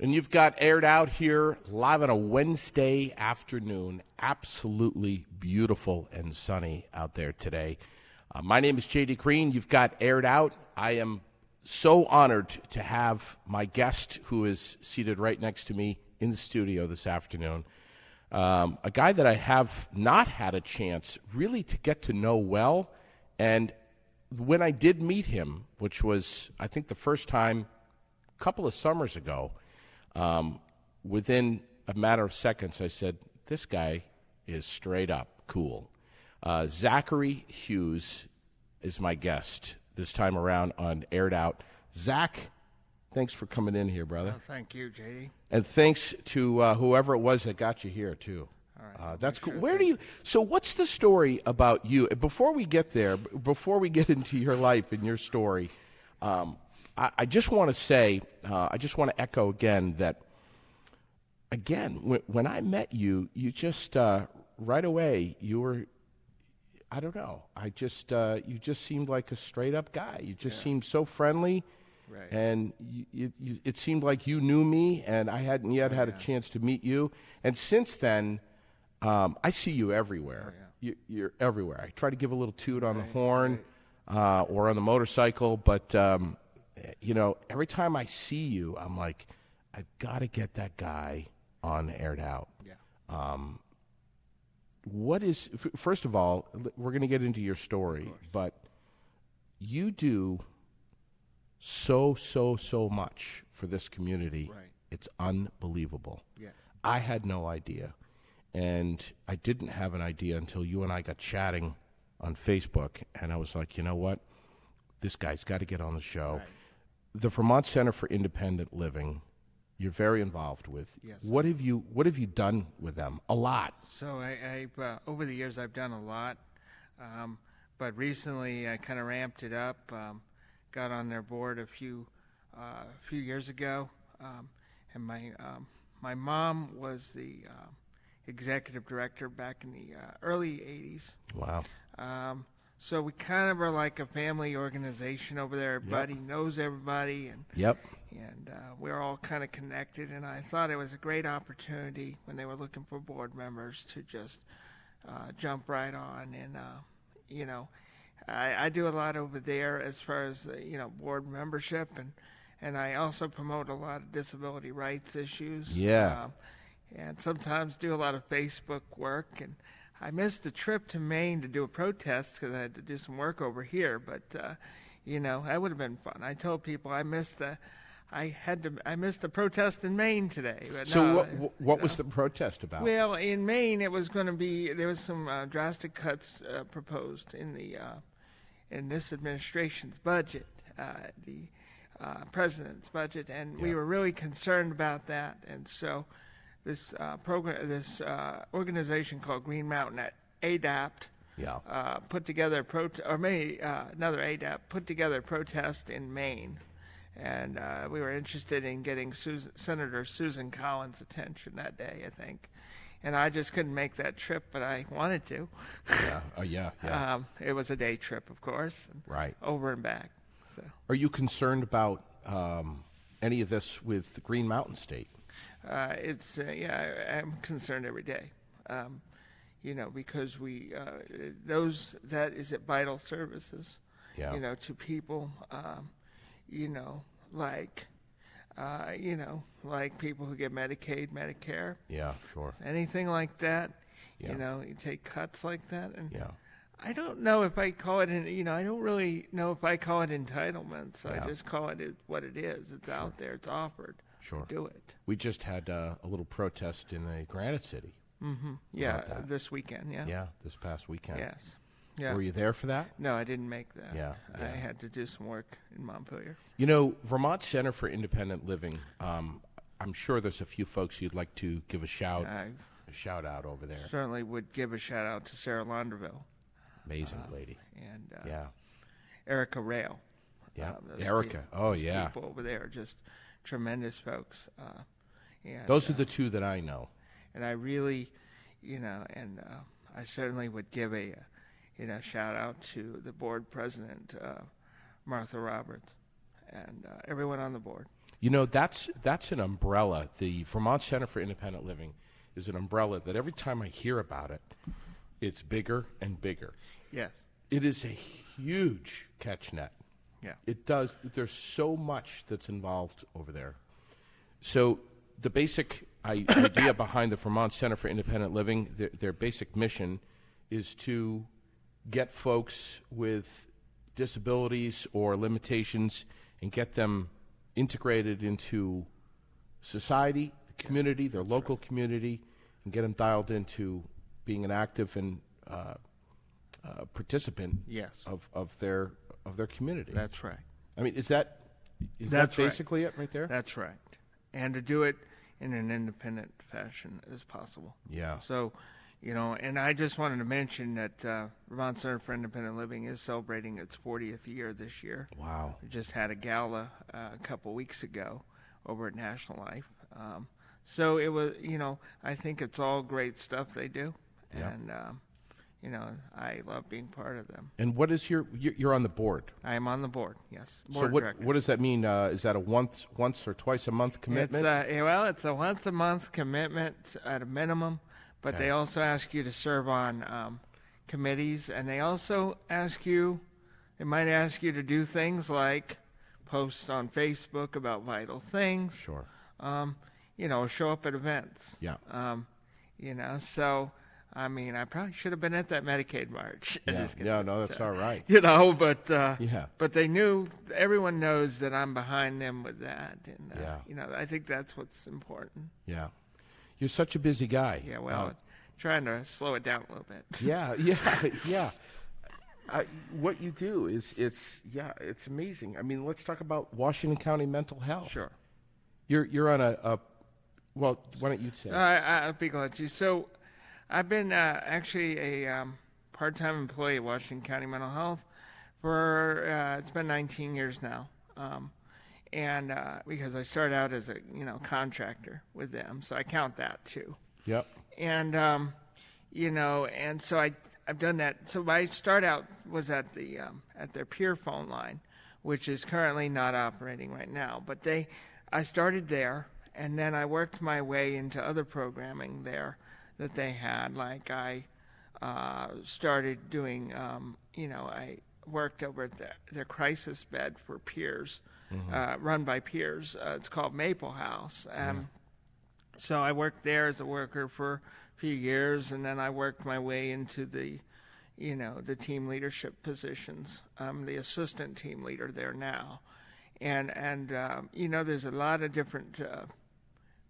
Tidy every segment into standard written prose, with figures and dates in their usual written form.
And you've got Aired Out here live on a Wednesday afternoon. Absolutely beautiful and sunny out there today. My name is J.D. Green. You've got Aired Out. I am so honored to have my guest, who is seated right next to me in the studio this afternoon, a guy that I have not had a chance really to get to know well. And when I did meet him, which was, I think, the first time a couple of summers ago, within a matter of seconds, I said, this guy is straight up cool. Zachary Hughes is my guest this time around on Aired Out. Zach, thanks for coming in here, brother. Oh, thank you, JD. And thanks to whoever it was that got you here, too. All right. That's cool. Where do you? So, what's the story about you? Before we get there, before we get into your life and your story, I just want to say, I just want to echo again that, when I met you, you just right away you were, I don't know, you just seemed like a straight up guy. You just seemed so friendly. Right. And it seemed like you knew me, and I hadn't yet had a chance to meet you. And since then, I see you everywhere. You're everywhere. I try to give a little toot on the horn or on the motorcycle, but every time I see you, I'm like, I've got to get that guy on Aired Out. Yeah. What is, first of all, we're going to get into your story, but you do so much for this community. Right. It's unbelievable. Yes. I had no idea. And I didn't have an idea until you and I got chatting on Facebook. And I was like, you know what? This guy's got to get on the show. Right. The Vermont Center for Independent Living, you're very involved with. Yes. What have you done with them? A lot. So I've over the years, I've done a lot. But recently I kind of ramped it up. Got on their board a few years ago, and my mom was the executive director back in the early '80s. Wow! So we kind of are like a family organization over there. Everybody knows everybody, and we're all kind of connected. And I thought it was a great opportunity when they were looking for board members to just jump right on and I do a lot over there as far as board membership, and I also promote a lot of disability rights issues. Yeah. And sometimes do a lot of Facebook work. And I missed a trip to Maine to do a protest because I had to do some work over here. But that would have been fun. I told people I missed the protest in Maine today. But so what was the protest about? Well, in Maine, it was going to be, there was some drastic cuts proposed in this administration's budget, the president's budget, and we were really concerned about that. And so this organization called Green Mountain ADAPT put together another ADAPT put together a protest in Maine. And we were interested in getting Senator Susan Collins' attention that day, I think. And I just couldn't make that trip, but I wanted to. Yeah. It was a day trip, of course. Right. Over and back. So. Are you concerned about any of this with Green Mountain State? I'm concerned every day. Because that is at vital services. Yeah. To people. Like people who get Medicaid, Medicare. Yeah, sure. Anything like that. Yeah. You take cuts like that, and I don't know if I call it. I don't really know if I call it entitlements. Yeah. I just call it what it is. It's out there. It's offered. Sure. Do it. We just had a little protest in the Granite City. Mm-hmm. Yeah, this weekend. Yeah. Yeah, this past weekend. Yes. Yeah. Were you there for that? No, I didn't make that. Yeah. I had to do some work in Montpelier. Vermont Center for Independent Living, I'm sure there's a few folks you'd like to give a shout out over there. Certainly would give a shout out to Sarah Launderville. Amazing lady. And Erica Rail. Yeah, Erica. People over there are just tremendous folks. Those are the two that I know. And I really, I certainly would give a shout out to the board president, Martha Roberts, and everyone on the board. You know, that's an umbrella. The Vermont Center for Independent Living is an umbrella that every time I hear about it, it's bigger and bigger. Yes. It is a huge catch net. Yeah. It does. There's so much that's involved over there. So the basic idea behind the Vermont Center for Independent Living, their basic mission is to get folks with disabilities or limitations and get them integrated into society, the community, their local community, and get them dialed into being an active and participant of their community. That's right. I mean, is that basically it right there? That's right. And to do it in an independent fashion as possible. Yeah. So, you know, and I just wanted to mention that Vermont Center for Independent Living is celebrating its 40th year this year. Wow. We just had a gala a couple weeks ago over at National Life. So it was, you know, I think it's all great stuff they do. Yeah. And, you know, I love being part of them. And what is you're on the board? I am on the board, yes. So what does that mean? Is that a once or twice a month commitment? It's a once a month commitment at a minimum, but Okay. they also ask you to serve on committees, and they also they might ask you to do things like post on Facebook about vital things. Sure. You know, show up at events. Yeah. You know, so I mean, I probably should have been at that Medicaid march. Yeah. Yeah. No, that's all right. You know, but Yeah. but everyone knows that I'm behind them with that, and Yeah. you know, I think that's what's important. Yeah. You're such a busy guy. Yeah, well, trying to slow it down a little bit. Yeah. What you do it's amazing. I mean, let's talk about Washington County mental health. Sure. You're on a well, why don't you say? I'll be glad to. So, I've been actually a part-time employee at Washington County Mental Health for it's been 19 years now, and because I started out as a contractor with them, so I count that too. Yep. And and so I've done that. So my start out was at their peer phone line, which is currently not operating right now. But I started there, and then I worked my way into other programming there that they had. Like I started doing, I worked over at their crisis bed for peers, run by peers. It's called Maple House. So I worked there as a worker for a few years, and then I worked my way into the team leadership positions. I'm the assistant team leader there now. And there's a lot of different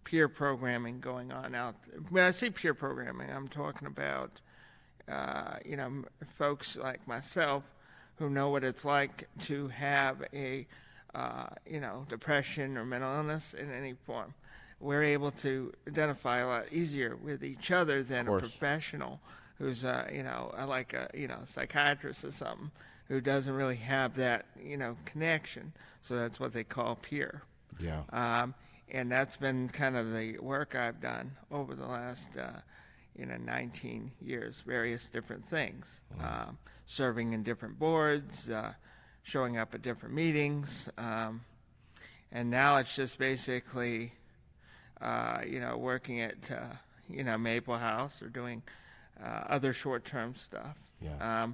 peer programming going on out there. When I say peer programming, I'm talking about, folks like myself who know what it's like to have a, depression or mental illness in any form. We're able to identify a lot easier with each other than a professional who's, like a, psychiatrist or something who doesn't really have that, connection. So that's what they call peer. Yeah. And that's been kind of the work I've done over the last, 19 years, various different things, serving in different boards, showing up at different meetings. And now it's just basically, working at, Maple House or doing other short-term stuff. Yeah.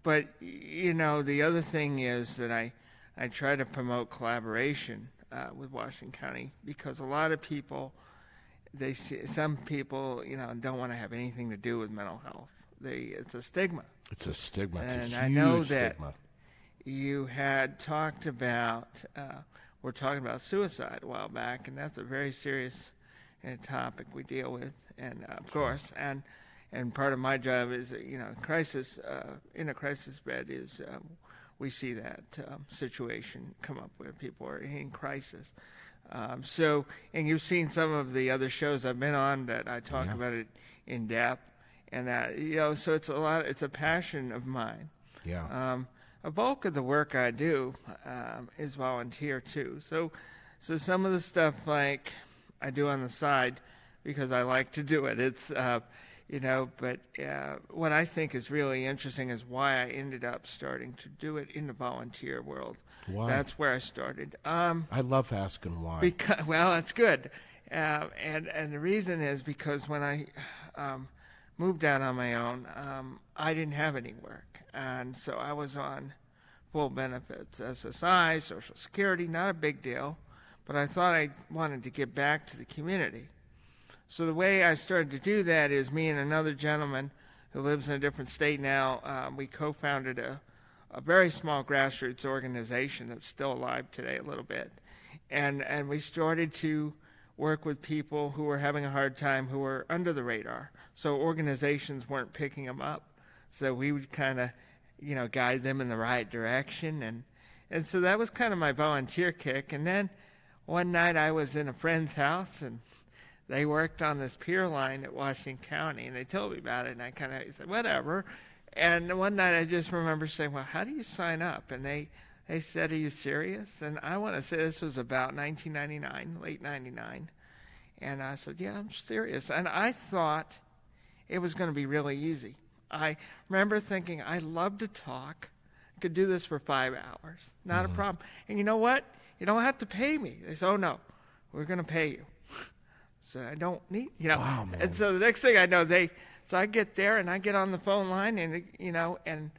But, the other thing is that I try to promote collaboration with Washington County, because a lot of people, some people, don't want to have anything to do with mental health. It's a stigma. It's a stigma. It's and a huge I know that stigma. You had talked about, we're talking about suicide a while back, and that's a very serious topic we deal with, and of course, and part of my job is, crisis in a crisis bed is. We see that situation come up where people are in crisis. And you've seen some of the other shows I've been on that I talk about it in depth, and so it's a passion of mine. Yeah. A bulk of the work I do is volunteer too. So some of the stuff like I do on the side because I like to do it. It's But what I think is really interesting is why I ended up starting to do it in the volunteer world. Why? That's where I started. I love asking why. Well, that's good. And the reason is because when I moved out on my own, I didn't have any work. And so I was on full benefits, SSI, Social Security, not a big deal. But I thought I wanted to give back to the community. So the way I started to do that is me and another gentleman who lives in a different state now, we co-founded a very small grassroots organization that's still alive today a little bit. And we started to work with people who were having a hard time, who were under the radar. So organizations weren't picking them up. So we would kind of, guide them in the right direction. And so that was kind of my volunteer kick. And then one night I was in a friend's house, and they worked on this pier line at Washington County, and they told me about it, and I kind of said, whatever. And one night I just remember saying, well, how do you sign up? And they said, are you serious? And I want to say this was about 1999, late 99. And I said, yeah, I'm serious. And I thought it was going to be really easy. I remember thinking, I love to talk. I could do this for 5 hours. Not a problem. And you know what? You don't have to pay me. They said, oh, no, we're going to pay you. So I don't need, Wow, man. And so the next thing I know, so I get there and I get on the phone line and, and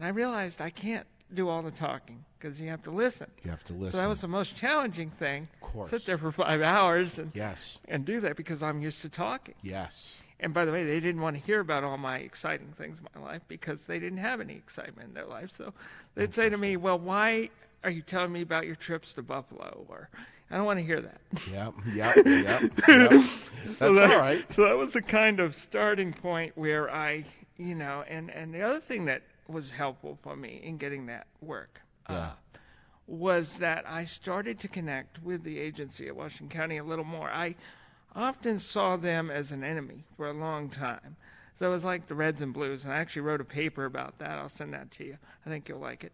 I realized I can't do all the talking because you have to listen. You have to listen. So that was the most challenging thing. Of course. Sit there for 5 hours and Yes. and do that because I'm used to talking. Yes. And by the way, they didn't want to hear about all my exciting things in my life because they didn't have any excitement in their life. So they'd say to me, well, why are you telling me about your trips to Buffalo? Or I don't want to hear that. Yep. That's all right. So that was the kind of starting point where I, and the other thing that was helpful for me in getting that work was that I started to connect with the agency at Washington County a little more. I often saw them as an enemy for a long time. So it was like the Reds and Blues, and I actually wrote a paper about that. I'll send that to you. I think you'll like it.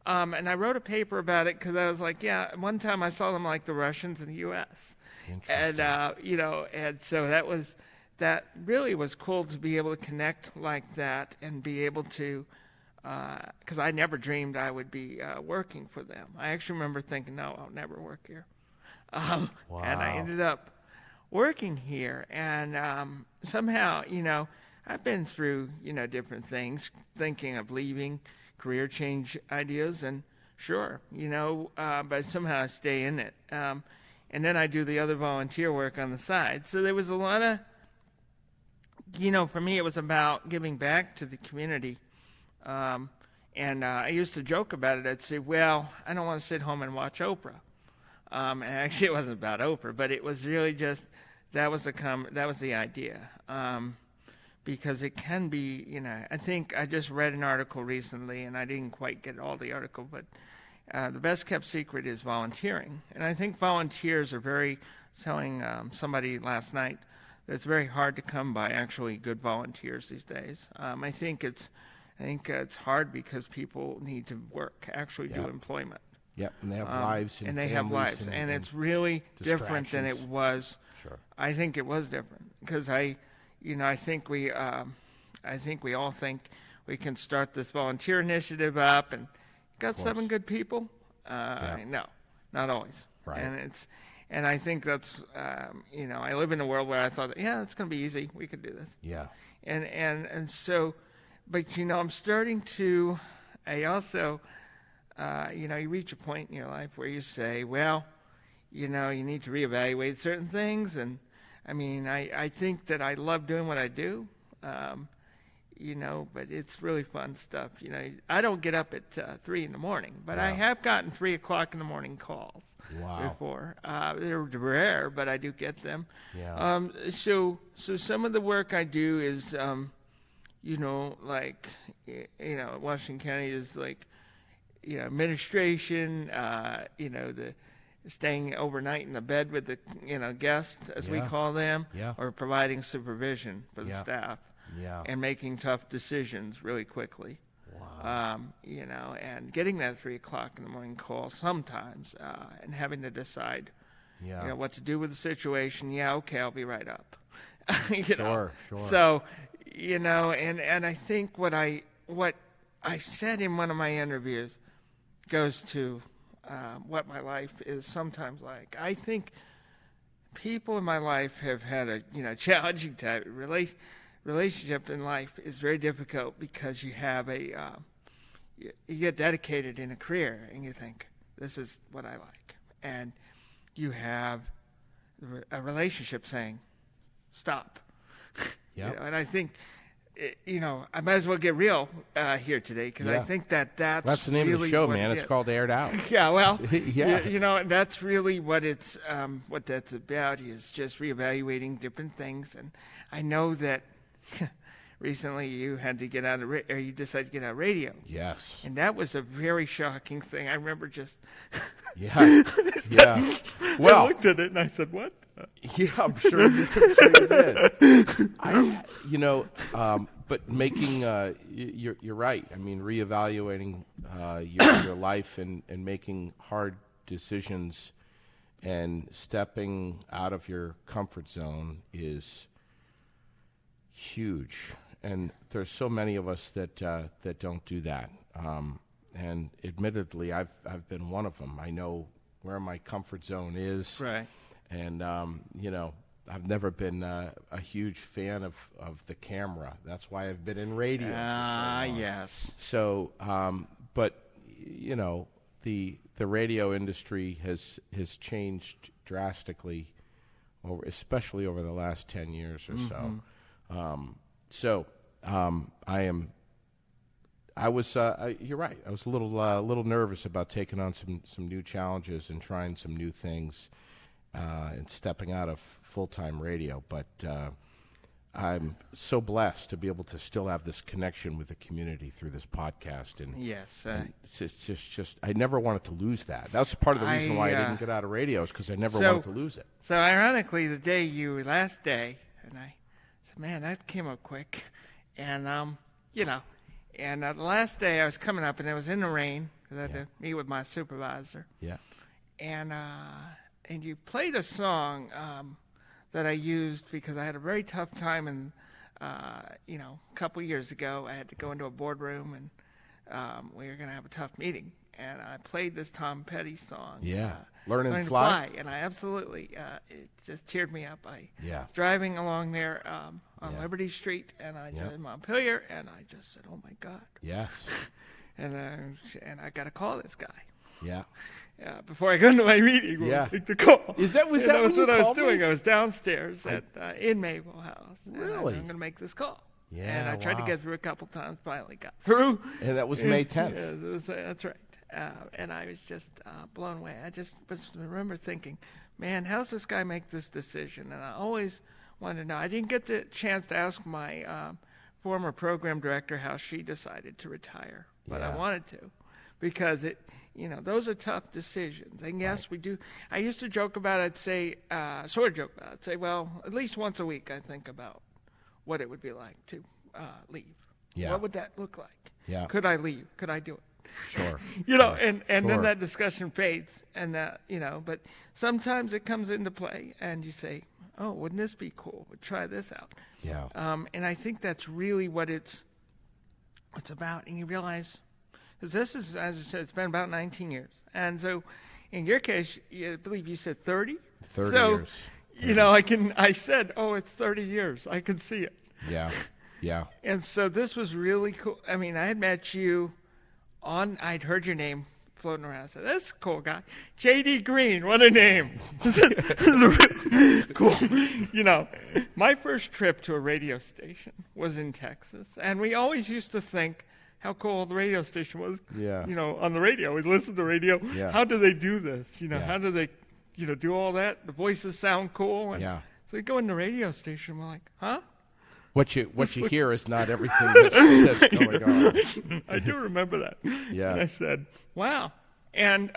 And I wrote a paper about it because I was like, yeah, one time I saw them like the Russians in the U.S. And, and so that really was cool to be able to connect like that and be able to, because I never dreamed I would be working for them. I actually remember thinking, no, I'll never work here. Wow. And I ended up working here. And somehow, I've been through, different things, thinking of leaving, career change ideas, and sure, but somehow I stay in it. And then I do the other volunteer work on the side. So there was a lot of, for me it was about giving back to the community. And I used to joke about it. I'd say, well, I don't want to sit home and watch Oprah. And actually it wasn't about Oprah, but it was really just, that was the idea. Because it can be, I think I just read an article recently, and I didn't quite get all the article, but the best kept secret is volunteering. And I think volunteers are telling somebody last night that it's very hard to come by actually good volunteers these days. I think it's hard because people need to work, actually do employment. Yep, and they have lives and they have lives, and it's really different than it was. Sure. I think it was different because I think we all think we can start this volunteer initiative up and got 7 good people. No, not always. Right. And I think that's I live in a world where I thought, it's going to be easy. We could do this. Yeah. And so, but I'm starting to. I also, you reach a point in your life where you say, well, you need to reevaluate certain things. And I mean, I think that I love doing what I do, but it's really fun stuff. I don't get up at 3 in the morning, but I have gotten 3 o'clock in the morning calls before. They're rare, but I do get them. Yeah. So some of the work I do is, Washington County is like, administration, the staying overnight in the bed with the guests, as we call them, or providing supervision for the staff, and making tough decisions really quickly. Wow. And getting that 3 o'clock in the morning call sometimes, and having to decide, what to do with the situation. Yeah, okay, I'll be right up. Sure. So, and I think what I said in one of my interviews goes to what my life is sometimes like. I think people in my life have had a challenging time. Relationship in life is very difficult because you have you get dedicated in a career and you think, this is what I like. And you have a relationship saying, stop. Yeah. And I think, I might as well get real here today because I think that's the name really of the show, man. It's called Aired Out. Yeah, well, yeah. That's really what what that's about, is just reevaluating different things. And I know that recently you had to get you decided to get out of radio. Yes. And that was a very shocking thing. I remember just... yeah. Yeah. Well, I looked at it and I said, what? Yeah, I'm sure you did. But making, you're right. I mean, reevaluating your life and making hard decisions and stepping out of your comfort zone is huge. And there's so many of us that don't do that. And admittedly, I've been one of them. I know where my comfort zone is. Right. And, I've never been a huge fan of the camera. That's why I've been in radio. Yes. So, but, the radio industry has changed drastically, especially over the last 10 years or so. You're right. I was a little nervous about taking on some new challenges and trying some new things. And stepping out of full-time radio, but I'm so blessed to be able to still have this connection with the community through this podcast. And yes, and it's just I never wanted to lose that. That's part of the reason why I didn't get out of radio, is because I never wanted to lose it. So ironically, last day, and I said, man, that came up quick, and and the last day I was coming up, and it was in the rain because I had to meet with my supervisor. Yeah, and you played a song that I used because I had a very tough time, and a couple years ago I had to go into a boardroom, and we were going to have a tough meeting, and I played this Tom Petty song. Yeah, Learn to Fly. And I absolutely, it just cheered me up. I was driving along there on Liberty Street, and I in Montpelier, and I just said, oh my God. Yes. and I got to call this guy. Yeah. Before I go into my meeting, make the call. Was that what I was doing? I was downstairs in Maple House. Really? I'm going to make this call. Yeah. And I tried to get through a couple times. Finally got through. And that was May 10th. Yes, that's right. And I was just blown away. I just remember thinking, man, how's this guy make this decision? And I always wanted to know. I didn't get the chance to ask my former program director how she decided to retire, but I wanted to, because those are tough decisions. And yes, we do. I used to joke about it. I'd say, I'd say, well, at least once a week I think about what it would be like to leave. Yeah. What would that look like? Yeah. Could I leave? Could I do it? Sure. And then that discussion fades. And, but sometimes it comes into play and you say, oh, wouldn't this be cool? We'll try this out. Yeah. And I think that's really what it's about. And you realize, because this is, as I said, it's been about 19 years. And so in your case, I believe you said 30? 30 years. 30. I said, oh, it's 30 years. I can see it. Yeah. Yeah. And so this was really cool. I mean, I had met you I'd heard your name floating around. I said, that's a cool guy. J.D. Green, what a name. This is really cool. My first trip to a radio station was in Texas. And we always used to think how cool the radio station was. Yeah. On the radio. We'd listen to radio. Yeah. How do they do this? How do they, do all that? The voices sound cool. And so we go in the radio station. We're like, huh? What you hear is not everything that's going on. I do remember that. Yeah. And I said, wow. And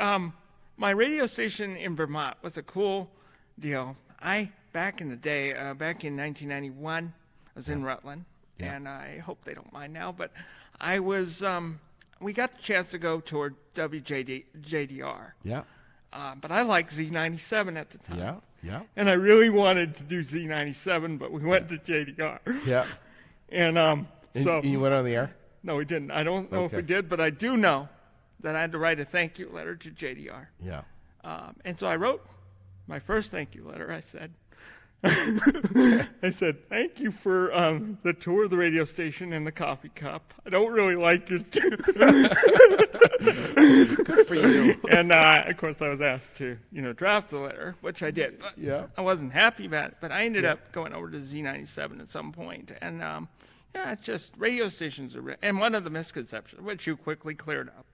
my radio station in Vermont was a cool deal. Back in the day, back in 1991, I was in Rutland. Yeah. And I hope they don't mind now, but I was, we got the chance to go toward WJDR. Yeah. But I liked Z97 at the time. Yeah, yeah. And I really wanted to do Z97, but we went to JDR. Yeah. And so you went on the air? No, we didn't. I don't know if we did, but I do know that I had to write a thank you letter to JDR. Yeah. And so I wrote my first thank you letter. I said, thank you for the tour of the radio station and the coffee cup. I don't really like your Good for you. And of course I was asked to, draft the letter, which I did. But I wasn't happy about it. But I ended up going over to Z97 at some point. And it's just radio stations are, and one of the misconceptions, which you quickly cleared up,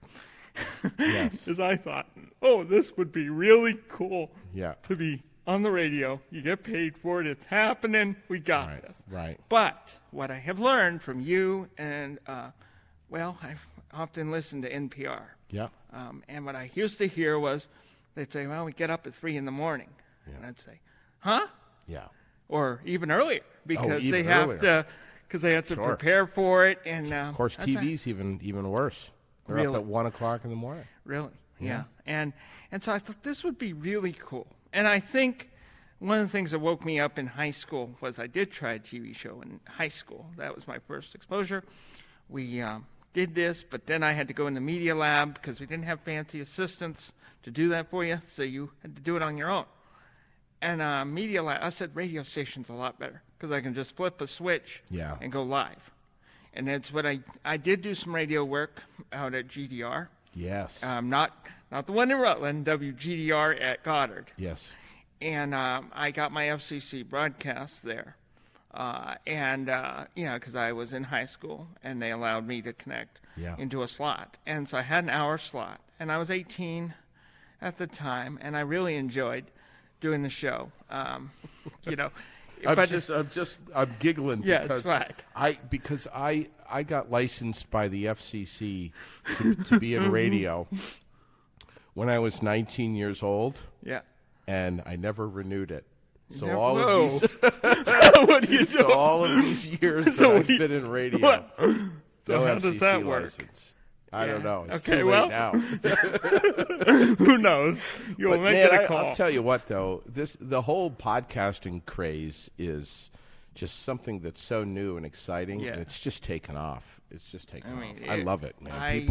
is I thought, this would be really cool to be on the radio. You get paid for it. It's happening. We got this. Right. But what I have learned from you and, I've often listened to NPR. Yeah. And what I used to hear was they'd say, we get up at 3 a.m. And I'd say, huh? Yeah. Or even earlier because they earlier. have to prepare for it. And of course, TV's even worse. They're up at 1 o'clock in the morning. Really? Yeah. And so I thought this would be really cool. And I think one of the things that woke me up in high school was I did try a TV show in high school. That was my first exposure. We did this, but then I had to go in the media lab because we didn't have fancy assistants to do that for you, so you had to do it on your own. And media lab, I said radio station's a lot better because I can just flip a switch and go live. And that's what I did do some radio work out at GDR. Yes. Not the one in Rutland, WGDR at Goddard. Yes. And I got my FCC broadcast there. Because I was in high school, and they allowed me to connect into a slot. And so I had an hour slot. And I was 18 at the time, and I really enjoyed doing the show. I'm giggling because because I got licensed by the FCC to be in radio when I was 19 years old. Yeah. And I never renewed it. So all of these what are you doing? So all of these years that I've been in radio. So how does that work? License. I don't know. It's okay, too late now. Who knows? You'll make it a call. I'll tell you what, though. The whole podcasting craze is just something that's so new and exciting. Yeah. And it's just taken off. It's just taken off. I love it, man.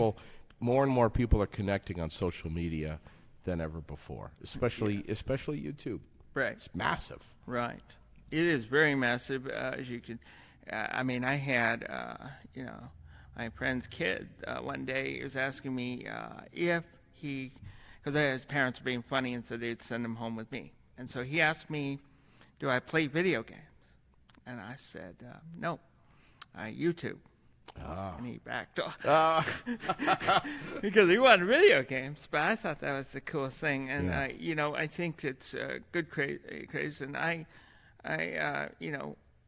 More and more people are connecting on social media than ever before, especially YouTube. Right. It's massive. Right. It is very massive, as you can. I had, my friend's kid one day was asking me if because his parents were being funny and so they'd send him home with me. And so he asked me, do I play video games? And I said, no, I YouTube. And he backed off because he wanted video games. But I thought that was the coolest thing, and I think it's a good craze. And I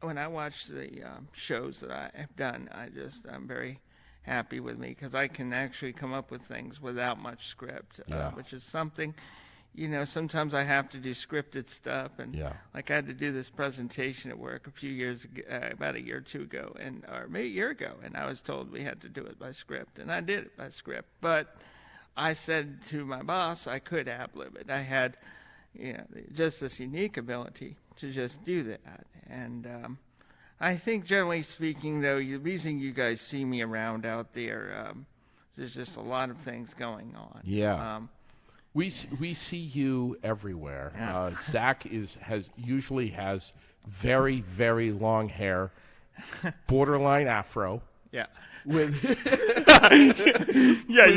when I watch the shows that I have done, I'm very happy with me because I can actually come up with things without much script, which is something. Sometimes I have to do scripted stuff, and like I had to do this presentation at work a few years ago, about a year or two ago, or maybe a year ago, and I was told we had to do it by script, and I did it by script. But I said to my boss I could ad-lib it. I had, just this unique ability to just do that, and I think generally speaking, though, the reason you guys see me around out there, there's just a lot of things going on. Yeah. We see you everywhere. Yeah. Zach usually has very, very long hair, borderline afro. Yeah. With you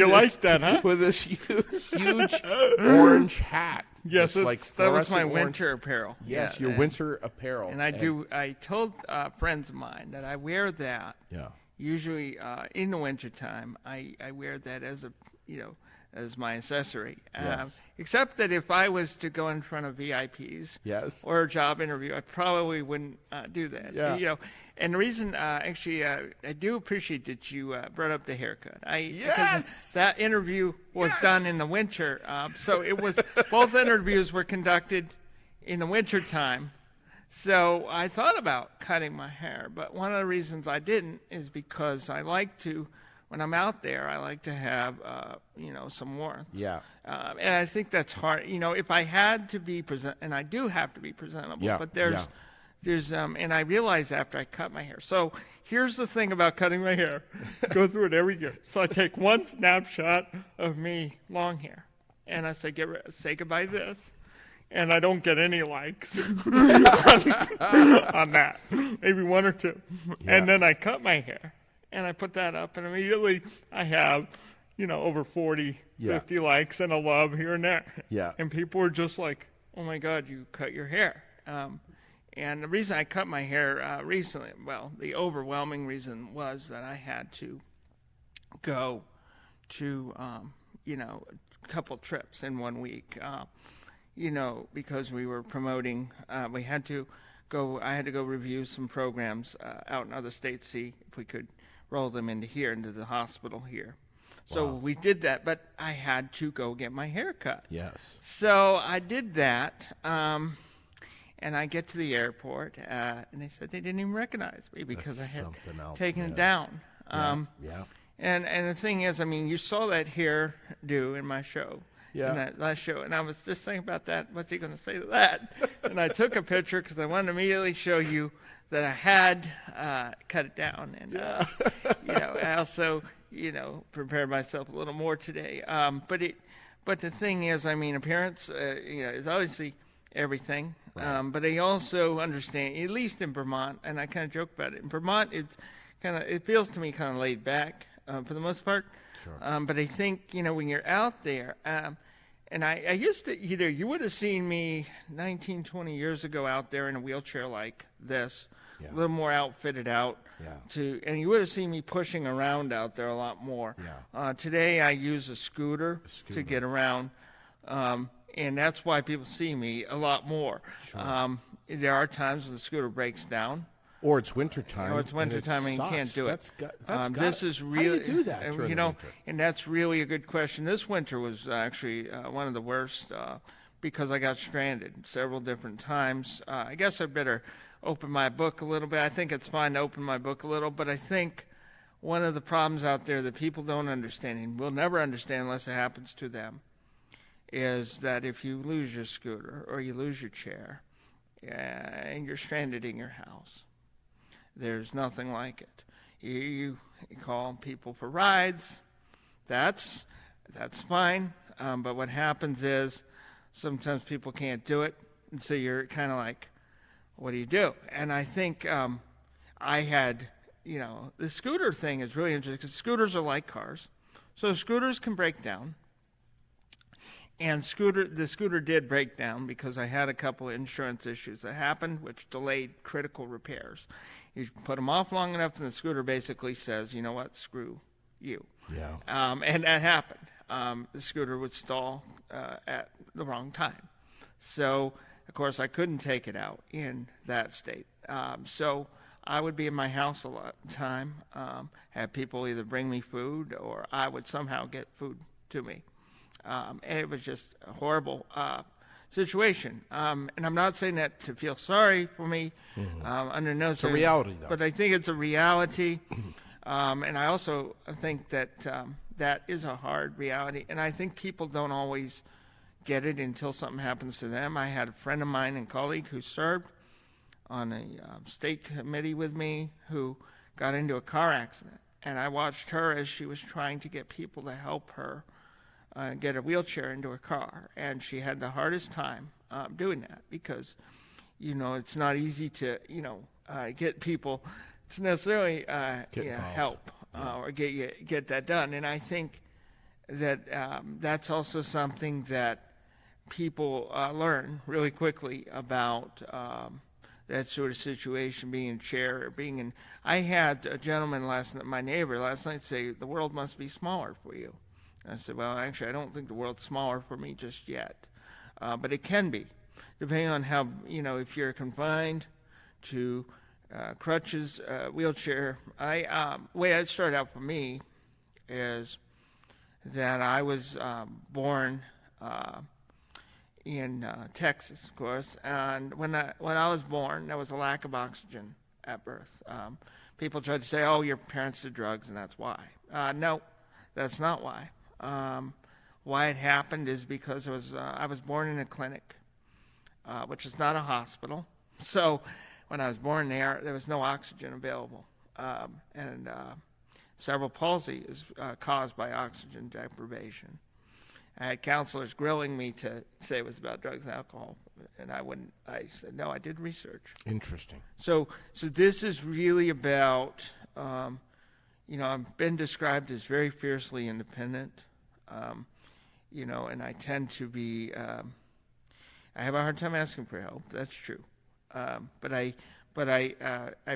like that, huh? With this huge orange hat. Yes, that was my orange. Winter apparel. Yes, your winter apparel. And I told friends of mine that I wear that. Yeah. Usually in the wintertime, I wear that as as my accessory. Yes. Except that if I was to go in front of VIPs or a job interview, I probably wouldn't do that. Yeah. And the reason, I do appreciate that you brought up the haircut. Yes! That interview was done in the winter. So it was, both interviews were conducted in the winter time. So I thought about cutting my hair, but one of the reasons I didn't is because I like to, when I'm out there, I like to have, some warmth. Yeah. And I think that's hard. If I had to be present, and I do have to be presentable, but there's and I realized after I cut my hair. So here's the thing about cutting my hair. Go through it every year. So I take one snapshot of me long hair, and I say goodbye to this, and I don't get any likes on that, maybe one or two. Yeah. And then I cut my hair, and I put that up, and immediately I have, over 40, 50 likes and a love here and there. Yeah. And people were just like, oh my God, you cut your hair. And the reason I cut my hair recently, well, the overwhelming reason was that I had to go to, a couple trips in 1 week, because we were promoting, I had to go review some programs out in other states, see if we could roll them into the hospital here. So we did that, but I had to go get my hair cut. Yes. So I did that, and I get to the airport, and they said they didn't even recognize me because I had taken it down. Yeah. And the thing is, you saw that hairdo in my show. Yeah. In that last show, and I was just thinking about that. What's he going to say to that? And I took a picture because I wanted to immediately show you that I had cut it down, and I also prepared myself a little more today. But the thing is, appearance, is obviously everything. Right. But I also understand, at least in Vermont, and I kind of joke about it. In Vermont, it feels to me kind of laid back for the most part. Sure. But I think, when you're out there, and I used to, you would have seen me 19, 20 years ago out there in a wheelchair like this, a little more outfitted out. Yeah. And you would have seen me pushing around out there a lot more. Yeah. Today I use a scooter to get around, and that's why people see me a lot more. Sure. There are times when the scooter breaks down. Or it's wintertime. And you can't do it. This is really, how do you do that? And that's really a good question. This winter was actually one of the worst because I got stranded several different times. I guess I better open my book a little bit. I think it's fine to open my book a little, but I think one of the problems out there that people don't understand, and will never understand unless it happens to them, is that if you lose your scooter or you lose your chair and you're stranded in your house, there's nothing like it. You call people for rides. That's fine. But what happens is sometimes people can't do it, and so you're kind of like, what do you do? And I think I had, the scooter thing is really interesting because scooters are like cars. So scooters can break down. And the scooter did break down because I had a couple of insurance issues that happened, which delayed critical repairs. You put them off long enough, and the scooter basically says, you know what, screw you. Yeah. And that happened. The scooter would stall at the wrong time. So, of course, I couldn't take it out in that state. So I would be in my house a lot of time, have people either bring me food or I would somehow get food to me. And it was just a horrible situation. And I'm not saying that to feel sorry for me. Mm-hmm. Under no It's a reality, though. But I think it's a reality. And I also think that that is a hard reality. And I think people don't always get it until something happens to them. I had a friend of mine and colleague who served on a state committee with me who got into a car accident. And I watched her as she was trying to get people to help her get a wheelchair into her car, and she had the hardest time doing that because, it's not easy to, get people to necessarily help or get that done. And I think that that's also something that people learn really quickly about that sort of situation, being in a chair or being in. I had a gentleman my neighbor last night say, "The world must be smaller for you." I said, well, actually, I don't think the world's smaller for me just yet. But it can be, depending on how, if you're confined to crutches, wheelchair. Way it started out for me is that I was born in Texas, of course. And when I was born, there was a lack of oxygen at birth. People tried to say, oh, your parents did drugs, and that's why. No, that's not why. Why it happened is because I was born in a clinic, which is not a hospital. So when I was born there was no oxygen available, and cerebral palsy is caused by oxygen deprivation. I had counselors grilling me to say it was about drugs and alcohol, and I said, no, I did research. Interesting. So this is really about, I've been described as very fiercely independent, and I tend to be, I have a hard time asking for help. That's true. But I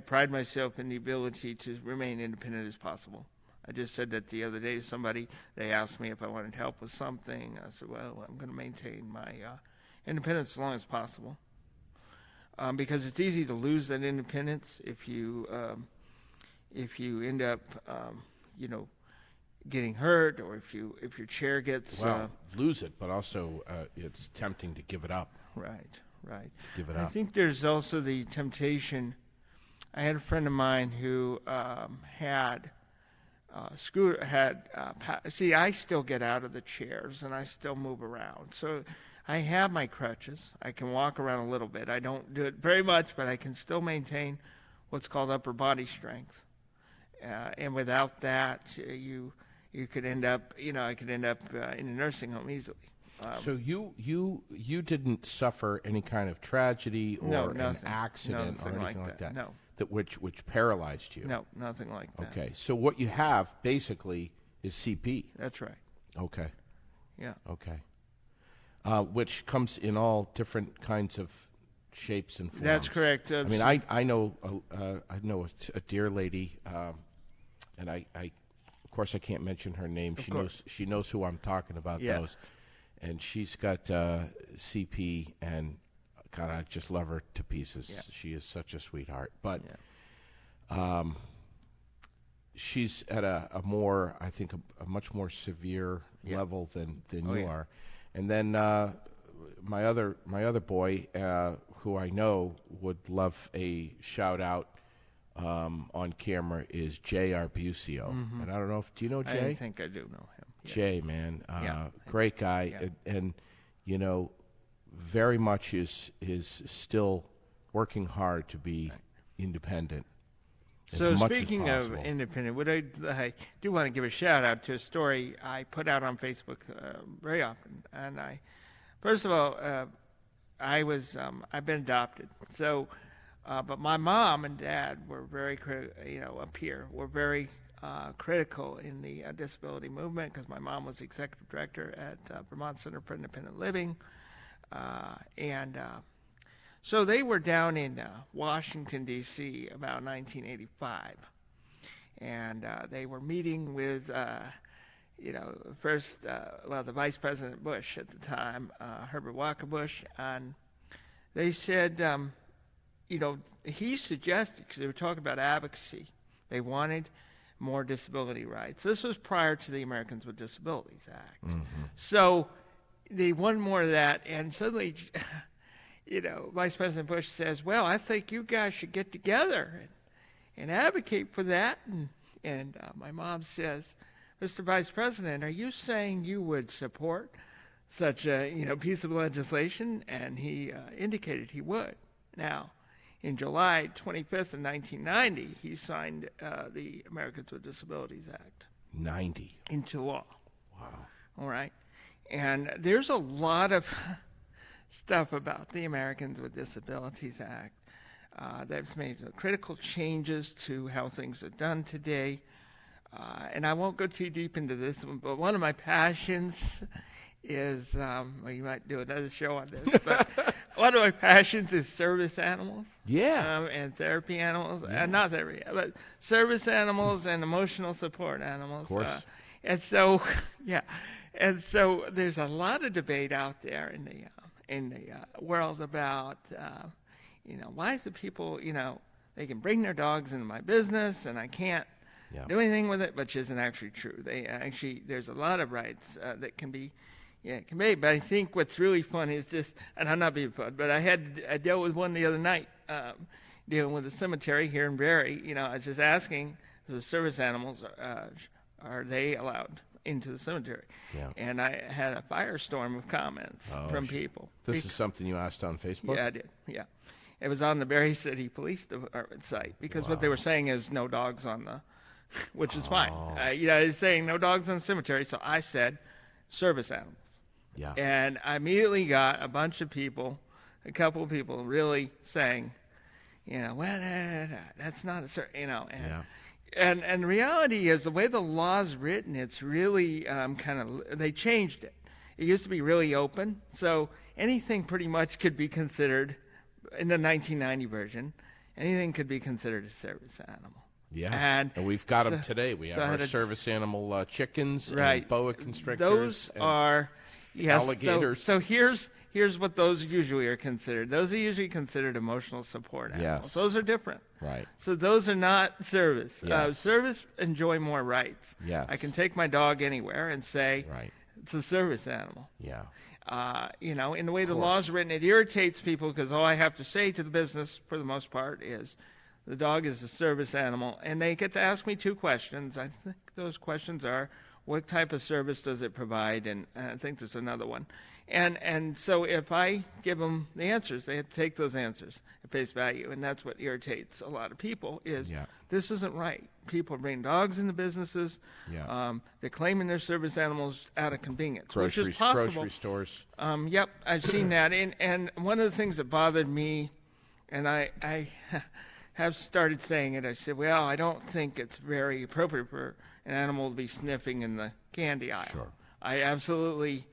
pride myself in the ability to remain independent as possible. I just said that the other day to somebody. They asked me if I wanted help with something. I said, well, I'm going to maintain my independence as long as possible, because it's easy to lose that independence if you end up, getting hurt, or if your chair gets lose it, but also it's tempting to give it up. Right. Give it up. I think there's also the temptation. I had a friend of mine who had. I still get out of the chairs and I still move around. So I have my crutches. I can walk around a little bit. I don't do it very much, but I can still maintain what's called upper body strength. And without that, you could end up, I could end up in a nursing home easily. So you didn't suffer any kind of tragedy or an accident or anything like that? No. Which paralyzed you? No, nothing like that. Okay, so what you have basically is CP. That's right. Okay. Yeah. Okay. Which comes in all different kinds of shapes and forms. That's correct. I mean, I know a dear lady, and I of course I can't mention her name. She knows who I'm talking about. Yeah. Those, and she's got CP, and God, I just love her to pieces. Yeah. She is such a sweetheart. But she's at a much more severe level than you are. And then my other boy, who I know would love a shout out on camera, is Jay Arbucio. Mm-hmm. And I don't know do you know Jay? I think I do know him. Yeah. Jay, man, great guy, and very much is still working hard to be independent. So speaking of independent, I do want to give a shout out to a story I put out on Facebook very often. And first of all, I've been adopted. So, but my mom and dad were very up here were very critical in the disability movement, because my mom was the executive director at Vermont Center for Independent Living. So they were down in Washington, D.C. about 1985. And they were meeting with, the Vice President Bush at the time, Herbert Walker Bush. And they said, he suggested, because they were talking about advocacy, they wanted more disability rights. This was prior to the Americans with Disabilities Act. Mm-hmm. So they wanted more of that, and suddenly, Vice President Bush says, well, I think you guys should get together and advocate for that. And my mom says, Mr. Vice President, are you saying you would support such a piece of legislation? And he indicated he would. Now, in July 25th of 1990, he signed the Americans with Disabilities Act. 90. Into law. Wow. All right. And there's a lot of stuff about the Americans with Disabilities Act that's made critical changes to how things are done today. And I won't go too deep into this one, but one of my passions is, you might do another show on this, but one of my passions is service animals. Yeah. And therapy animals. Not therapy, but service animals and emotional support animals. Of course. And so, And so there's a lot of debate out there in the world about, why is it people, they can bring their dogs into my business and I can't do anything with it, which isn't actually true. There's a lot of rights that can be conveyed. But I think what's really fun is just, and I'm not being fun, but I dealt with one the other night, dealing with a cemetery here in Barrie. I was just asking the service animals, are they allowed into the cemetery? Yeah. And I had a firestorm of comments from people. This is something you asked on Facebook? Yeah, I did. Yeah. It was on the Berry City Police Department site because what they were saying is no dogs on the, which is fine. It's saying no dogs on the cemetery. So I said service animals. Yeah. And I immediately got a bunch of people, a couple of people really saying, well, that's not and the reality is the way the law's written, it's really they changed it. It used to be really open, so anything pretty much could be considered, in the 1990 version, anything could be considered a service animal. Yeah, and we've got them today. We have our service animal chickens, right. And boa constrictors. Those are alligators. So here's what those usually are considered. Those are usually considered emotional support animals. Yes. Those are different. Right. So those are not service. Yes. Service enjoy more rights. Yes. I can take my dog anywhere and say right. It's a service animal. Yeah. In the way the law is written, it irritates people because all I have to say to the business, for the most part, is the dog is a service animal. And they get to ask me two questions. I think those questions are, what type of service does it provide? And I think there's another one. And so if I give them the answers, they have to take those answers at face value. And that's what irritates a lot of people is this isn't right. People are bringing dogs into businesses. Yeah. They're claiming they're service animals out of convenience, which is possible. Grocery stores. Yep, I've seen that. And one of the things that bothered me, and I have started saying it, I said, well, I don't think it's very appropriate for an animal to be sniffing in the candy aisle. Sure. I absolutely,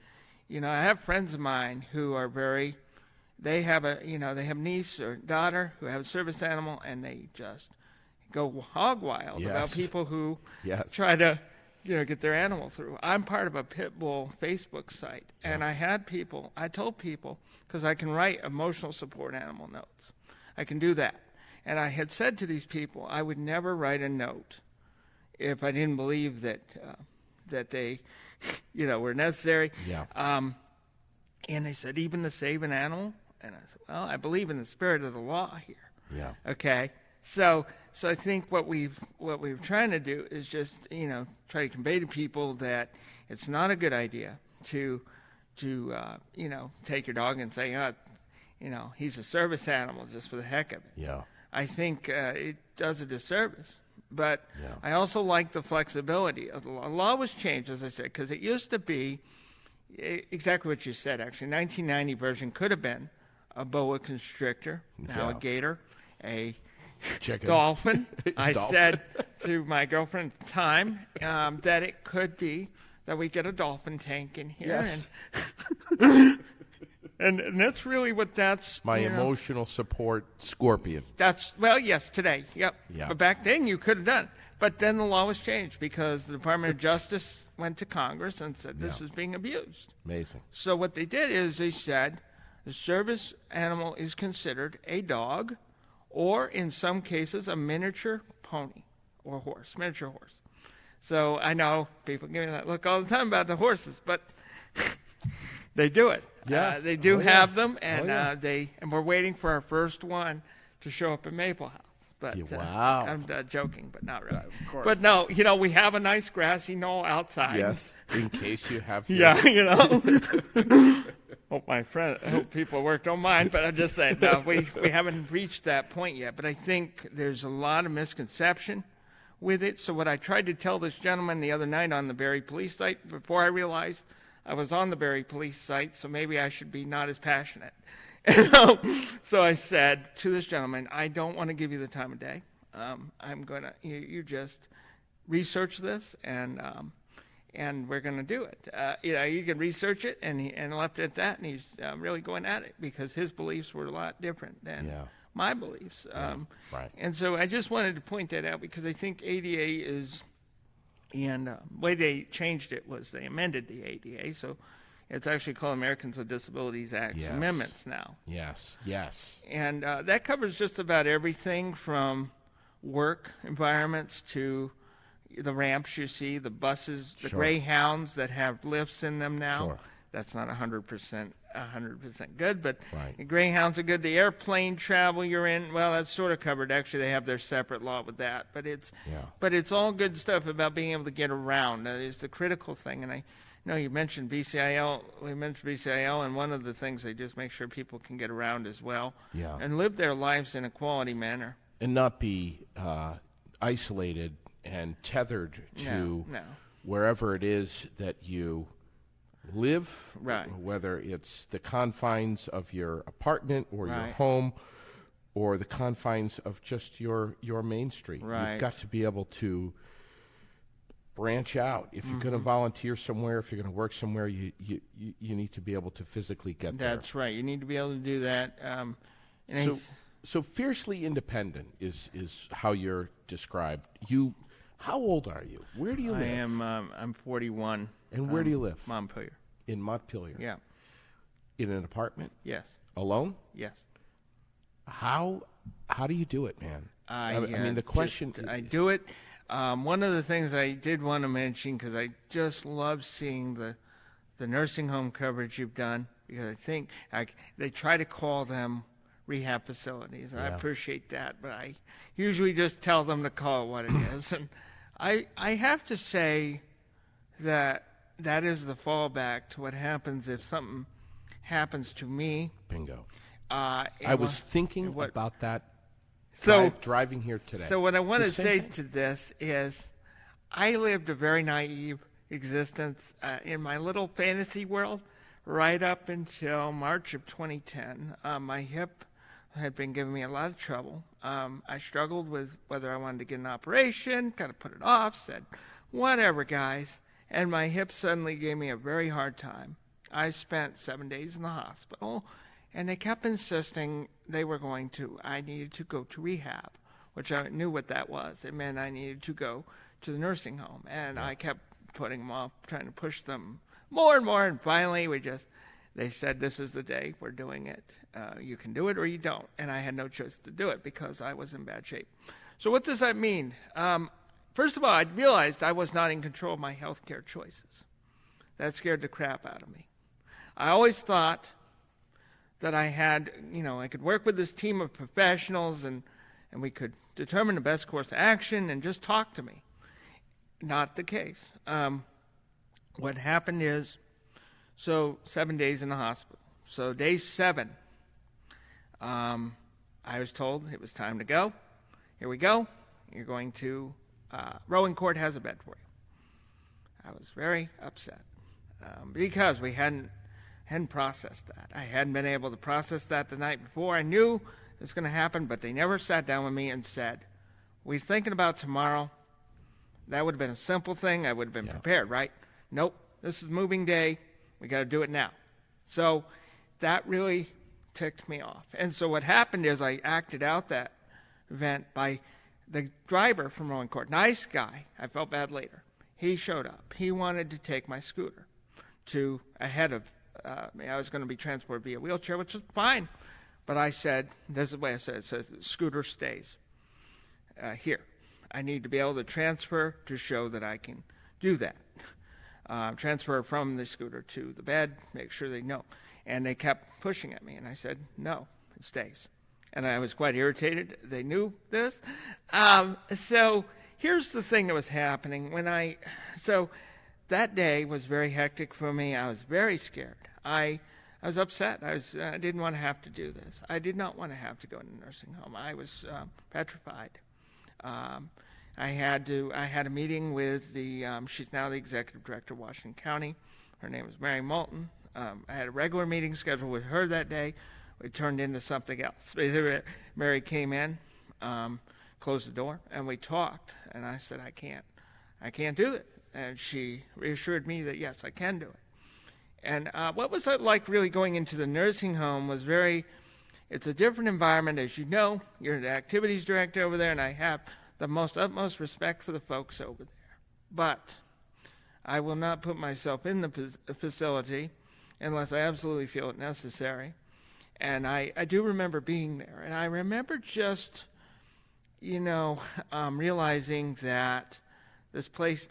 I have friends of mine who are they have a niece or daughter who have a service animal, and they just go hog wild about people who try to, get their animal through. I'm part of a pit bull Facebook site, and I told people, because I can write emotional support animal notes. I can do that. And I had said to these people, I would never write a note if I didn't believe that they, were necessary. Yeah. And they said, even to save an animal? And I said, well, I believe in the spirit of the law here. Yeah. Okay. So I think what we're trying to do is just, try to convey to people that it's not a good idea to take your dog and say, he's a service animal just for the heck of it. Yeah. I think it does a disservice. But I also like the flexibility of the law. The law was changed, as I said, because it used to be exactly what you said, actually. 1990 version could have been a boa constrictor, an alligator, a chicken, dolphin. I said to my girlfriend at the time that it could be that we get a dolphin tank in here. Yes. And that's really what that's... My emotional support scorpion. Yes, today, yep. Yeah. But back then you could have done it. But then the law was changed because the Department of Justice went to Congress and said this is being abused. Amazing. So what they did is they said the service animal is considered a dog or, in some cases, a miniature pony or horse, miniature horse. So I know people give me that look all the time about the horses, but they do it. Yeah. They do have them, and and we're waiting for our first one to show up at Maple House. But wow. I'm joking, but not really. Of course. But no, we have a nice grassy knoll outside. Yes, in case you have. Hope people at work don't mind, but I'm just saying, no, we haven't reached that point yet. But I think there's a lot of misconception with it. So what I tried to tell this gentleman the other night on the Berry Police site, before I realized I was on the Berry Police site, so maybe I should be not as passionate. So I said to this gentleman, I don't want to give you the time of day. I'm going to, you just research this, and we're going to do it. You can research it, and left it at that, and he's really going at it because his beliefs were a lot different than my beliefs. Right. And so I just wanted to point that out because I think ADA is, and the way they changed it was they amended the ADA, so it's actually called Americans with Disabilities Act Amendments now. Yes. And that covers just about everything from work environments to the ramps you see, the buses, the Greyhounds that have lifts in them now. Sure. That's not 100% good, but right. Greyhounds are good. The airplane travel you're in, well, that's sort of covered. Actually, they have their separate law with that. But it's all good stuff about being able to get around. That is the critical thing. And No, you mentioned VCIL. We mentioned VCIL, and one of the things they just make sure people can get around as well, and live their lives in a quality manner, and not be isolated and tethered to wherever it is that you live, whether it's the confines of your apartment or your home, or the confines of just your main street. You've got to be able to branch out. If you're going to volunteer somewhere, if you're going to work somewhere, you need to be able to physically get there. That's right. You need to be able to do that. So fiercely independent is how you're described. How old are you? Where do you live? I am. I'm 41. And where do you live? Montpelier. In Montpelier. Yeah. In an apartment? Yes. Alone? Yes. How do you do it, man? I mean, the question. I do it. One of the things I did want to mention, because I just love seeing the nursing home coverage you've done, because I think they try to call them rehab facilities, and I appreciate that, but I usually just tell them to call it what it is. And I have to say that is the fallback to what happens if something happens to me. Bingo. I was thinking about that driving here today. So what I want to say to this is I lived a very naive existence in my little fantasy world right up until March of 2010. My hip had been giving me a lot of trouble. I struggled with whether I wanted to get an operation, kind of put it off, said, whatever, guys. And my hip suddenly gave me a very hard time. I spent 7 days in the hospital, and they kept insisting I needed to go to rehab, which I knew what that was. It meant I needed to go to the nursing home. And I kept putting them off, trying to push them more and more. And finally, they said, this is the day we're doing it. You can do it or you don't. And I had no choice to do it because I was in bad shape. So what does that mean? First of all, I realized I was not in control of my health care choices. That scared the crap out of me. I always thought that I had, I could work with this team of professionals and we could determine the best course of action and just talk to me. Not the case. What happened is, 7 days in the hospital. So day 7, I was told it was time to go. Here we go. You're going to, Rowan Court has a bed for you. I was very upset because we hadn't processed that. I hadn't been able to process that the night before. I knew it was going to happen, but they never sat down with me and said, we're thinking about tomorrow. That would have been a simple thing. I would have been prepared, right? Nope. This is moving day. We got to do it now. So that really ticked me off. And so what happened is I acted out that event by the driver from Rowan Court. Nice guy. I felt bad later. He showed up. He wanted to take my scooter to ahead of I was going to be transported via wheelchair, which is fine. But I said, this is the way I said it. It says, the scooter stays here. I need to be able to transfer to show that I can do that. Transfer from the scooter to the bed, make sure they know. And they kept pushing at me. And I said, no, it stays. And I was quite irritated. They knew this. So here's the thing that was happening. That day was very hectic for me. I was very scared. I was upset. I didn't want to have to do this. I did not want to have to go to a nursing home. I was petrified. I had a meeting with she's now the executive director of Washington County. Her name is Mary Moulton. I had a regular meeting scheduled with her that day. It turned into something else. Mary came in, closed the door, and we talked. And I said, I can't do it. And she reassured me that, yes, I can do it. And what was it like really going into the nursing home was it's a different environment. As you know, you're the activities director over there, and I have the utmost respect for the folks over there. But I will not put myself in the facility unless I absolutely feel it necessary. And I do remember being there. And I remember just, realizing that this place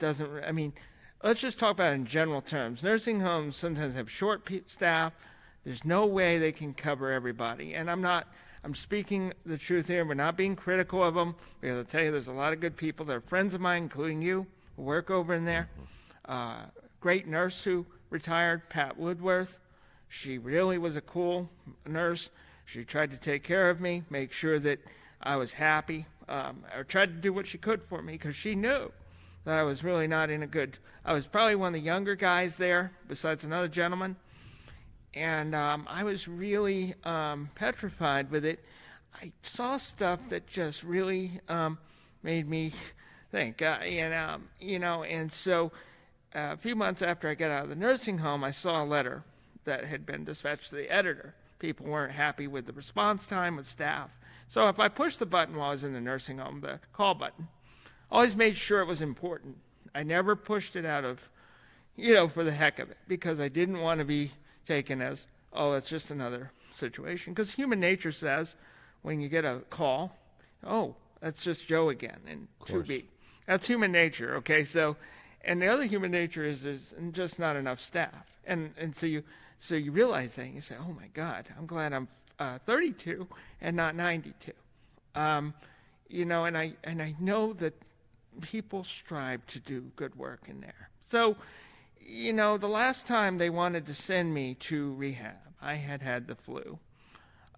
let's just talk about it in general terms. Nursing homes sometimes have short staff. There's no way they can cover everybody. And I'm speaking the truth here. We're not being critical of them, because I'll tell you there's a lot of good people. They're friends of mine, including you, who work over in there. great nurse who retired, Pat Woodworth. She really was a cool nurse. She tried to take care of me, make sure that I was happy, or tried to do what she could for me because she knew that I was really not in a good... I was probably one of the younger guys there, besides another gentleman, and I was really petrified with it. I saw stuff that just really made me think, and so a few months after I got out of the nursing home, I saw a letter that had been dispatched to the editor. People weren't happy with the response time with staff. So if I pushed the button while I was in the nursing home, the call button, I always made sure it was important. I never pushed it out of, for the heck of it, because I didn't want to be taken as, oh, it's just another situation. Because human nature says, when you get a call, oh, that's just Joe again, and to be. That's human nature, okay? So, and the other human nature is there's just not enough staff. And so you realize that, and you say, oh my God, I'm glad I'm 32 and not 92. And I know that people strive to do good work in there. So, the last time they wanted to send me to rehab, I had the flu.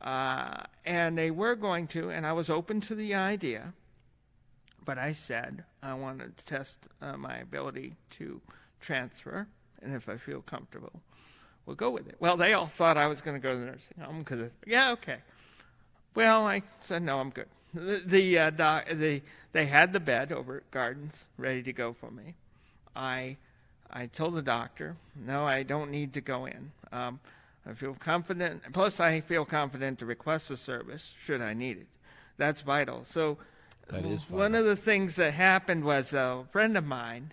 And they were going to, and I was open to the idea, but I said I wanted to test my ability to transfer, and if I feel comfortable, we'll go with it. Well, they all thought I was going to go to the nursing home because, yeah, okay. Well, I said, no, I'm good. They had the bed over at Gardens ready to go for me. I told the doctor, no, I don't need to go in. I feel confident. Plus, I feel confident to request the service should I need it. That's vital. So that is vital. One of the things that happened was a friend of mine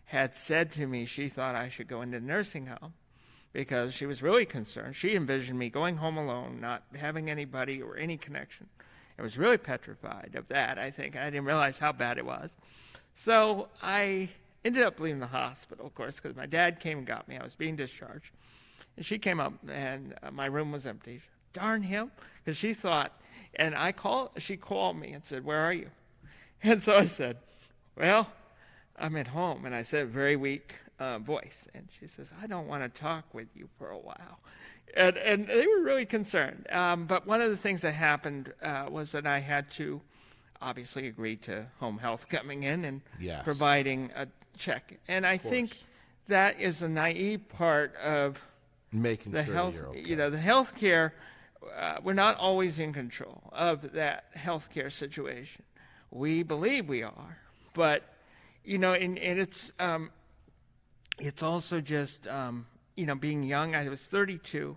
had said to me she thought I should go into the nursing home because she was really concerned. She envisioned me going home alone, not having anybody or any connection. I was really petrified of that, I think. I didn't realize how bad it was. So I ended up leaving the hospital, of course, because my dad came and got me. I was being discharged. And she came up, and my room was empty. Darn him, because she thought, and she called me and said, where are you? And so I said, well, I'm at home. And I said, very weak voice. And she says, I don't want to talk with you for a while. And they were really concerned. But one of the things that happened was that I had to obviously agree to home health coming in and providing a check. And I think that is a naive part of making the sure health, you're okay. The health care, we're not always in control of that health care situation. We believe we are, but, and it's also just, being young. I was 32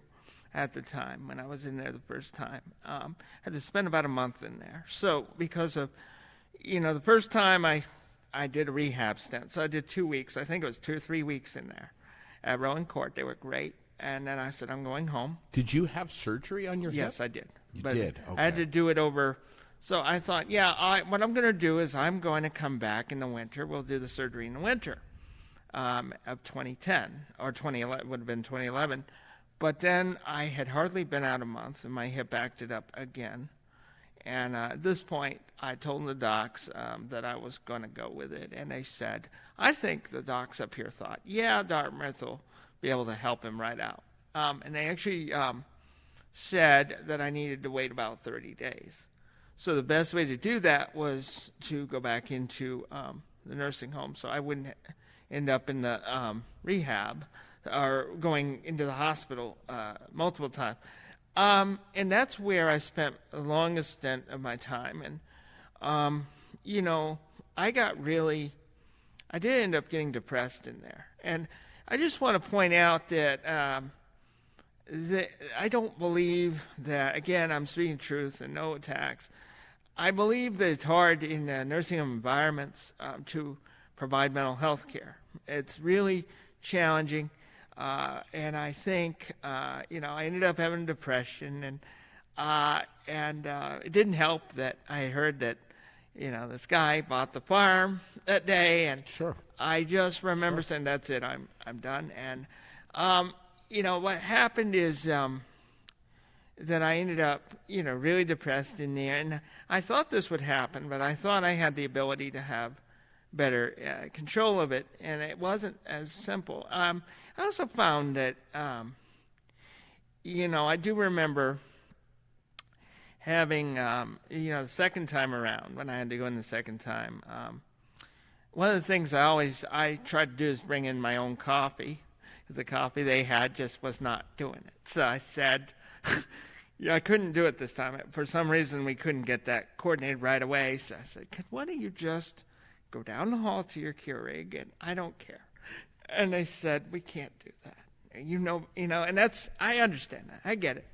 at the time when I was in there the first time. Had to spend about a month in there. So because of, the first time I did a rehab stint, so I did 2 weeks. I think it was 2 or 3 weeks in there at Rowan Court. They were great. And then I said, I'm going home. Did you have surgery on your hip? Yes, I did. You did? Okay. I had to do it over. So I thought, what I'm going to do is I'm going to come back in the winter. We'll do the surgery in the winter of 2010, or 2011, would have been 2011. But then I had hardly been out a month, and my hip acted up again. And at this point, I told the docs that I was going to go with it. And they said, I think the docs up here thought, Dartmouth will be able to help him right out. And they actually said that I needed to wait about 30 days. So the best way to do that was to go back into the nursing home so I wouldn't end up in the rehab or going into the hospital multiple times. And that's where I spent the longest stint of my time. And, I did end up getting depressed in there. And I just want to point out that I don't believe that, again, I'm speaking truth and no attacks. I believe that it's hard in nursing home environments to provide mental health care. It's really challenging. And I think, I ended up having depression, and it didn't help that I heard that, this guy bought the farm that day, and I just remember saying, "That's it, I'm done." And what happened is that I ended up, really depressed in there, and I thought this would happen, but I thought I had the ability to have better control of it, and it wasn't as simple. I also found that, I do remember having, the second time around, when I had to go in the second time, one of the things I tried to do is bring in my own coffee. The coffee they had just was not doing it. So I said, I couldn't do it this time. For some reason, we couldn't get that coordinated right away. So I said, why don't you just go down the hall to your Keurig, and I don't care. And they said, we can't do that. And I understand that. I get it.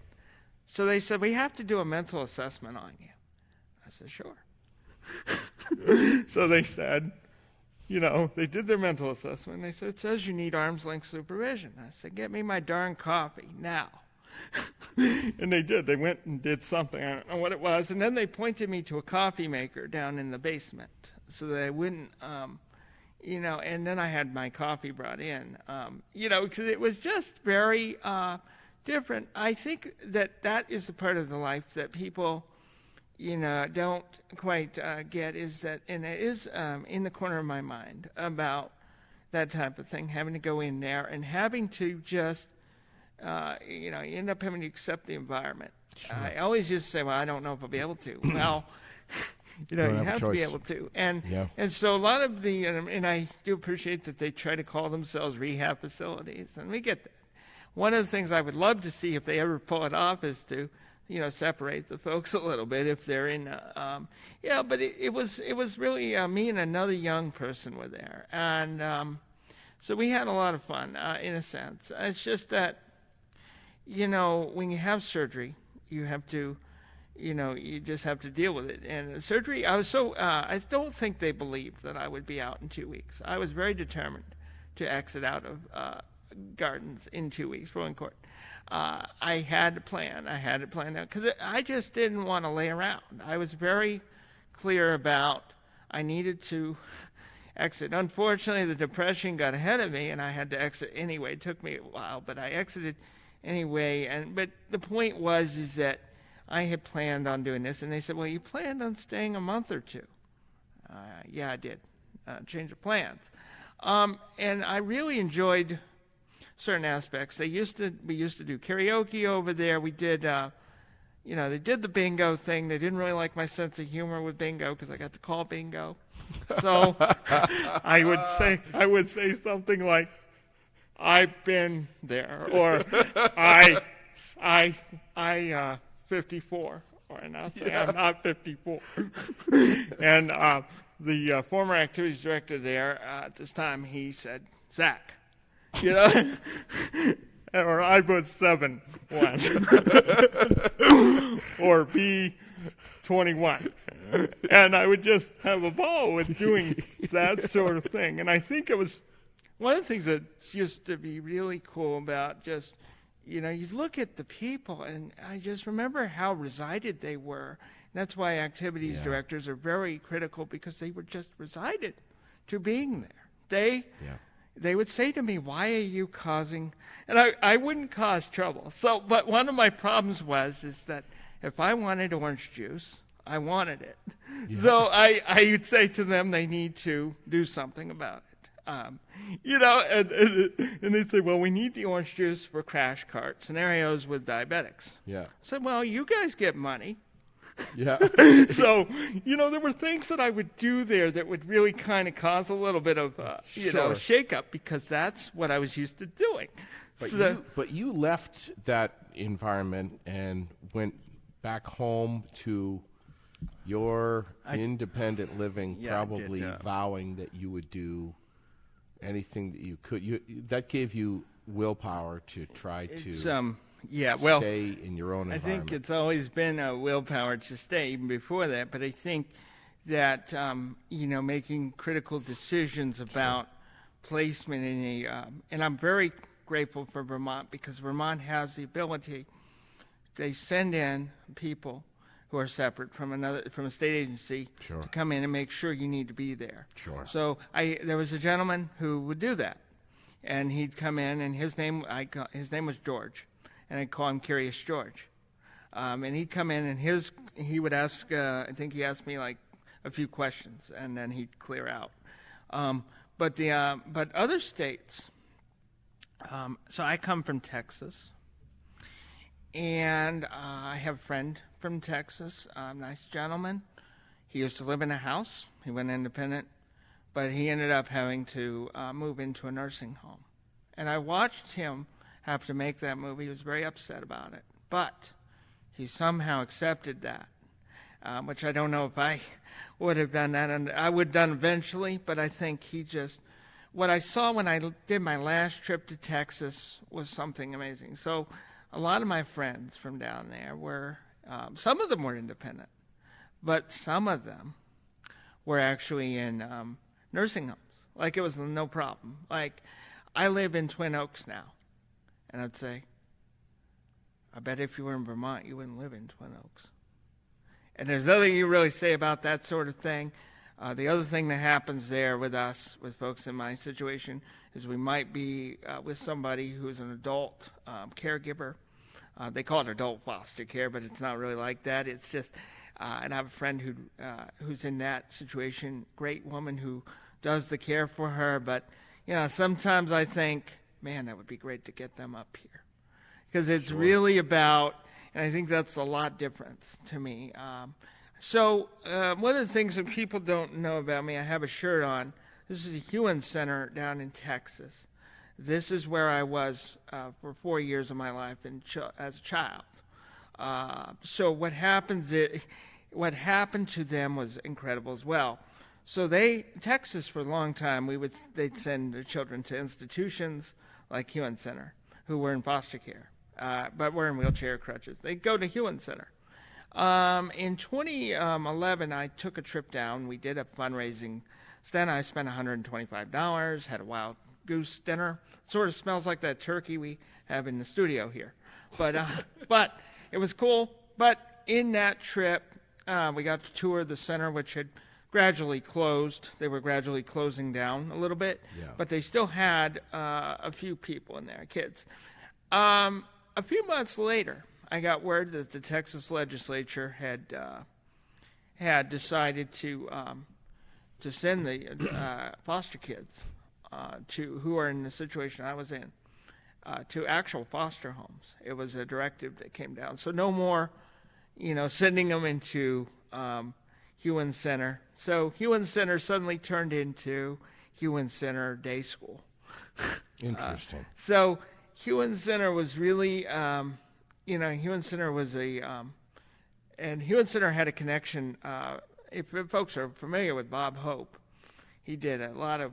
So they said, we have to do a mental assessment on you. I said, sure. So they said, they did their mental assessment. And they said, it says you need arm's length supervision. I said, get me my darn coffee now. And they did. They went and did something. I don't know what it was. And then they pointed me to a coffee maker down in the basement so that I wouldn't, and then I had my coffee brought in, because it was just very different. I think that is the part of the life that people, don't quite get, is that, and it is in the corner of my mind about that type of thing, having to go in there and having to just, you end up having to accept the environment. Sure. I always used to say, well, I don't know if I'll be able to. Well, you have to be able to. And so a lot of the, and I do appreciate that they try to call themselves rehab facilities, and we get that. One of the things I would love to see if they ever pull it off is to, separate the folks a little bit if they're in, but it was really me and another young person were there. And so we had a lot of fun, in a sense. It's just that, when you have surgery, you have to, you just have to deal with it. And surgery, I don't think they believed that I would be out in 2 weeks. I was very determined to exit out of Gardens in 2 weeks, Rolling Court. I had to plan out because I just didn't want to lay around. I was very clear about I needed to exit. Unfortunately, the depression got ahead of me, and I had to exit anyway. It took me a while, but I exited anyway. But the point is that I had planned on doing this, and they said, well, you planned on staying a month or two. Yeah, I did. Change of plans. And I really enjoyed certain aspects. We used to do karaoke over there. We did, they did the bingo thing. They didn't really like my sense of humor with bingo because I got to call bingo. So I would say something like, I've been there, or I 54, and I'll say I'm not 54. And the former activities director there at this time, he said, Zach, or I put 7 once, or B 21, and I would just have a ball with doing that sort of thing. And I think it was one of the things that used to be really cool about just, you look at the people, and I just remember how resided they were. And that's why activities directors are very critical, because they were just resided to being there. They would say to me, why are you causing, and I wouldn't cause trouble. But one of my problems is that if I wanted orange juice, I wanted it. Yeah. So I would say to them, they need to do something about it. And they'd say, well, we need the orange juice for crash cart scenarios with diabetics. Yeah. I said, well, you guys get money. Yeah. So, there were things that I would do there that would really kind of cause a little bit of, shake-up, because that's what I was used to doing. But you left that environment and went back home to your independent living, probably vowing that you would do anything that you could. That gave you willpower to try to stay in your own environment. I think it's always been a willpower to stay, even before that. But I think that, making critical decisions about placement in a, and I'm very grateful for Vermont, because Vermont has the ability, they send in people who are separate from a state agency to come in and make sure you need to be there. Sure. So there was a gentleman who would do that, and he'd come in, and his name was George, and I'd call him Curious George. And he'd come in, and he would ask, I think he asked me like a few questions, and then he'd clear out. But other states. So I come from Texas, and I have a friend from Texas, a nice gentleman. He used to live in a house. He went independent, but he ended up having to move into a nursing home. And I watched him have to make that move. He was very upset about it, but he somehow accepted that, which I don't know if I would have done that, and I would have done eventually, but I think he just, what I saw when I did my last trip to Texas was something amazing. So a lot of my friends from down there were, some of them were independent, but some of them were actually in nursing homes. Like, it was no problem. Like, I live in Twin Oaks now, and I'd say, I bet if you were in Vermont, you wouldn't live in Twin Oaks. And there's nothing you really say about that sort of thing. The other thing that happens there with us, with folks in my situation, is we might be with somebody who's an adult caregiver. They call it adult foster care, but it's not really like that. It's just, and I have a friend who's in that situation, great woman who does the care for her. But, you know, sometimes I think, man, that would be great to get them up here. Because it's really about, and I think that's a lot different to me. So one of the things that people don't know about me, I have a shirt on. This is a Hewan Center down in Texas. This is where I was for 4 years of my life as a child. So what happened to them was incredible as well. So Texas for a long time, they'd send their children to institutions like Hewan Center, who were in foster care, but were in wheelchair crutches. They'd go to Hewan Center. In 2011, I took a trip down. We did a fundraising stunt. I spent $125, had a wild goose dinner. Sort of smells like that turkey we have in the studio here. But it was cool. But in that trip, we got to tour the center, which had gradually closed. They were gradually closing down a little bit, but they still had a few people in there, kids. A few months later, I got word that the Texas legislature had decided to send the foster kids who are in the situation I was in to actual foster homes. It was a directive that came down. So no more, sending them into Hewan Center. So Hewan Center suddenly turned into Hewan Center Day School. Interesting. So Hewan Center was really, Hewan Center was and Hewan Center had a connection. If folks are familiar with Bob Hope, he did a lot of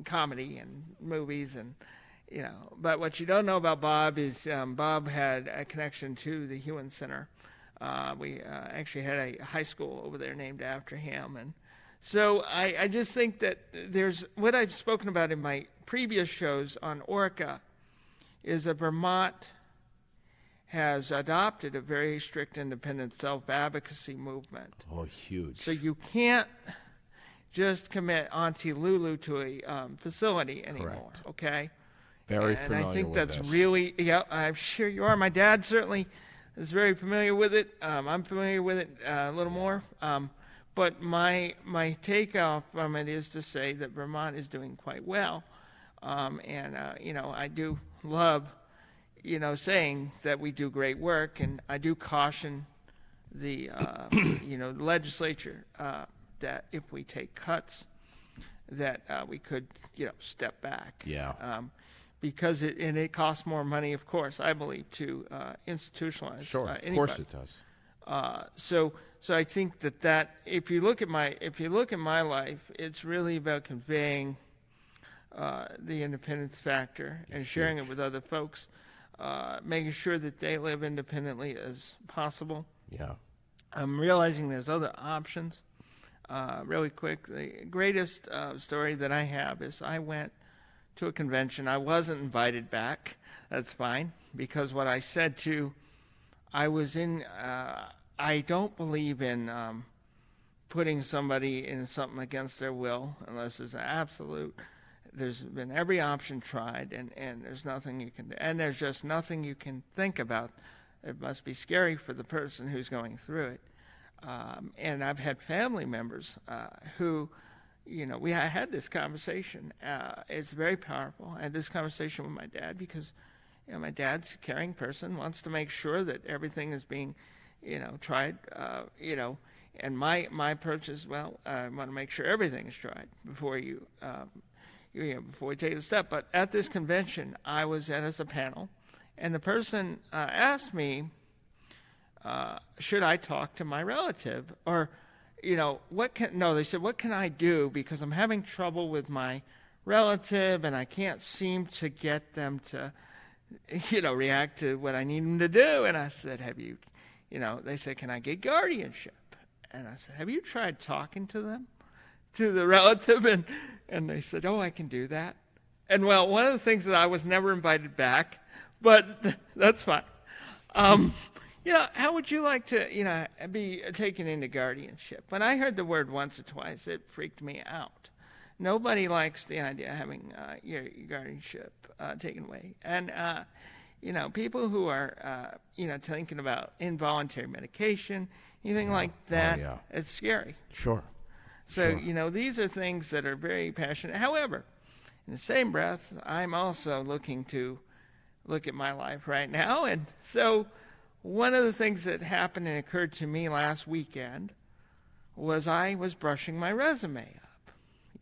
comedy and movies, and But what you don't know about Bob is Bob had a connection to the Hewan Center. We actually had a high school over there named after him, and so I just think that there's what I've spoken about in my previous shows on Orca is that Vermont has adopted a very strict independent self-advocacy movement. Oh, huge. So you can't just commit Auntie Lulu to a facility anymore, Correct. Okay? Very familiar And I think with that's this. really, I'm sure you are. My dad certainly is very familiar with it. I'm familiar with it a little more. But my takeoff from it is to say that Vermont is doing quite well. I do love, saying that we do great work, and I do caution the, legislature that if we take cuts, that we could, step back. Yeah. Because it costs more money, of course, I believe, to institutionalize. Sure, anybody. of course it does. So I think that if you look at my life, it's really about conveying the independence factor and sharing it with other folks, making sure that they live independently as possible. Yeah. I'm realizing there's other options. Really quick, the greatest story that I have is I went to a convention. I wasn't invited back. That's fine, because what I said I was in, I don't believe in putting somebody in something against their will unless there's an absolute. There's been every option tried, and there's nothing you can do. And there's just nothing you can think about. It must be scary for the person who's going through it. And I've had family members who, I had this conversation. It's very powerful. I had this conversation with my dad because, my dad's a caring person, wants to make sure that everything is being, tried, and my approach is, well, I want to make sure everything is tried before before we take the step. But at this convention, I was as a panel, and the person asked me, should I talk to my relative? Or, they said, what can I do? Because I'm having trouble with my relative, and I can't seem to get them to, react to what I need them to do. And I said, they said, can I get guardianship? And I said, have you tried talking to them, to the relative? And they said, oh, I can do that. And well, one of the things that I was never invited back, but that's fine. How would you like to, be taken into guardianship? When I heard the word once or twice, it freaked me out. Nobody likes the idea of having your guardianship taken away. And, people who are, thinking about involuntary medication, anything like that, it's scary. Sure. So, these are things that are very passionate. However, in the same breath, I'm also looking to look at my life right now. And so one of the things that happened and occurred to me last weekend was I was brushing my resume up.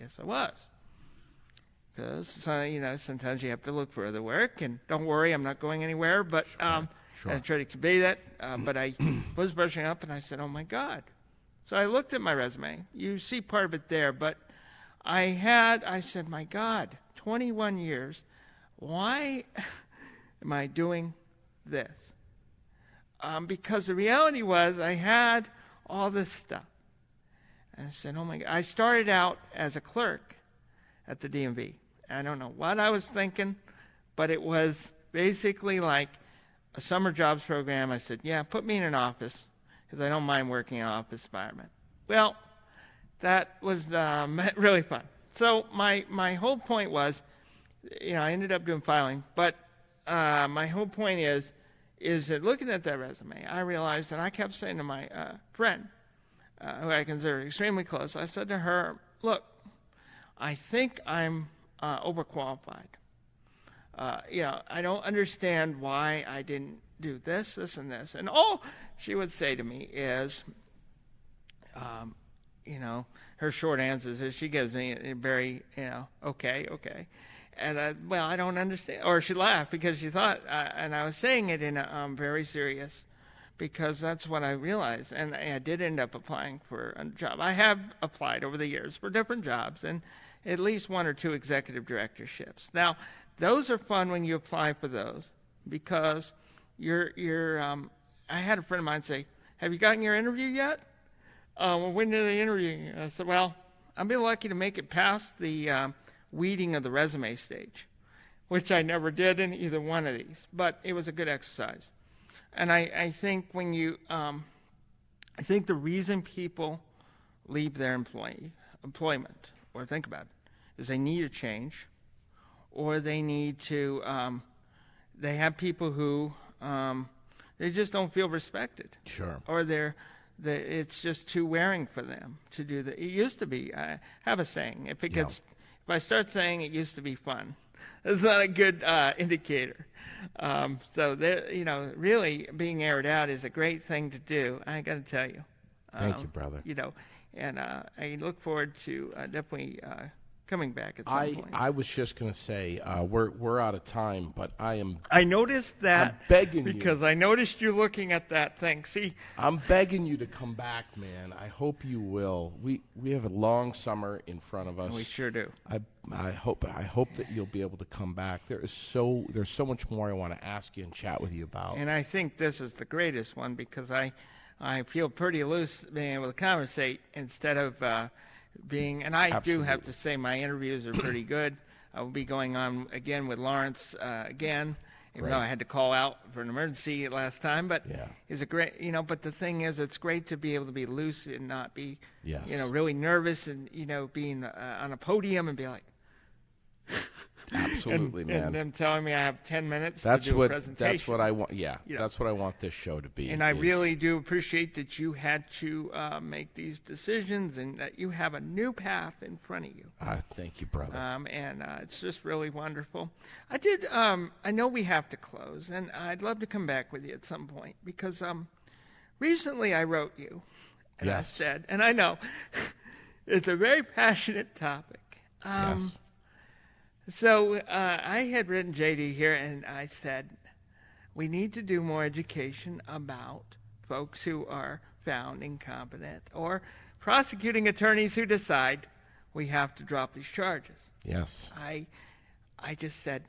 Yes, I was. Because, sometimes you have to look for other work. And don't worry, I'm not going anywhere. But Sure. I try to convey that. But I was brushing up, and I said, oh, my God. So I looked at my resume. You see part of it there. But I said, my God, 21 years. Why am I doing this? Because the reality was I had all this stuff. And I said, oh, my God. I started out as a clerk at the DMV. I don't know what I was thinking, but it was basically like a summer jobs program. I said, yeah, put me in an office because I don't mind working in an office environment. Well, that was really fun. So my whole point was, I ended up doing filing, but my whole point is that looking at that resume, I realized, and I kept saying to my friend, who I consider extremely close, I said to her, look, I think I'm overqualified. I don't understand why I didn't do this, and this. And all she would say to me is, her short answers is she gives me a very, okay. And I don't understand. Or she laughed because she thought, and I was saying it in a very serious, because that's what I realized. And I did end up applying for a job. I have applied over the years for different jobs and at least one or two executive directorships. Now, those are fun when you apply for those because I had a friend of mine say, have you gotten your interview yet? Well, when did they interview you? I said, well, I've been lucky to make it past the weeding of the resume stage, which I never did in either one of these, but it was a good exercise. And I think I think the reason people leave their employment, or think about it, is they need a change, or they need to, they have people who, they just don't feel respected. Sure. Or it's just too wearing for them to do that. It used to be, I have a saying, if I start saying it used to be fun, it's not a good indicator. So really being aired out is a great thing to do. I got to tell you. Thank you, brother. And I look forward to definitely coming back at some point. I was just going to say we're out of time, but I noticed that. I'm begging you because I noticed you looking at that thing. See, I'm begging you to come back, man. I hope you will. We have a long summer in front of us. We sure do. I hope that you'll be able to come back. There's so much more I want to ask you and chat with you about. And I think this is the greatest one because I feel pretty loose being able to conversate instead of being, and I Absolutely. do have to say my interviews are pretty good. I will be going on again with Lawrence again, even though I had to call out for an emergency last time. But it's a great, but the thing is, it's great to be able to be loose and not be, really nervous and, being on a podium and be like, Absolutely, man. And them telling me I have 10 minutes to do a presentation. That's what I want. Yeah, that's what I want this show to be. And I really do appreciate that you had to make these decisions and that you have a new path in front of you. Thank you, brother. And it's just really wonderful. I know we have to close, and I'd love to come back with you at some point because recently I wrote you, and I said, and I know it's a very passionate topic. Yes. So I had written JD here, and I said, we need to do more education about folks who are found incompetent or prosecuting attorneys who decide we have to drop these charges. Yes. I just said,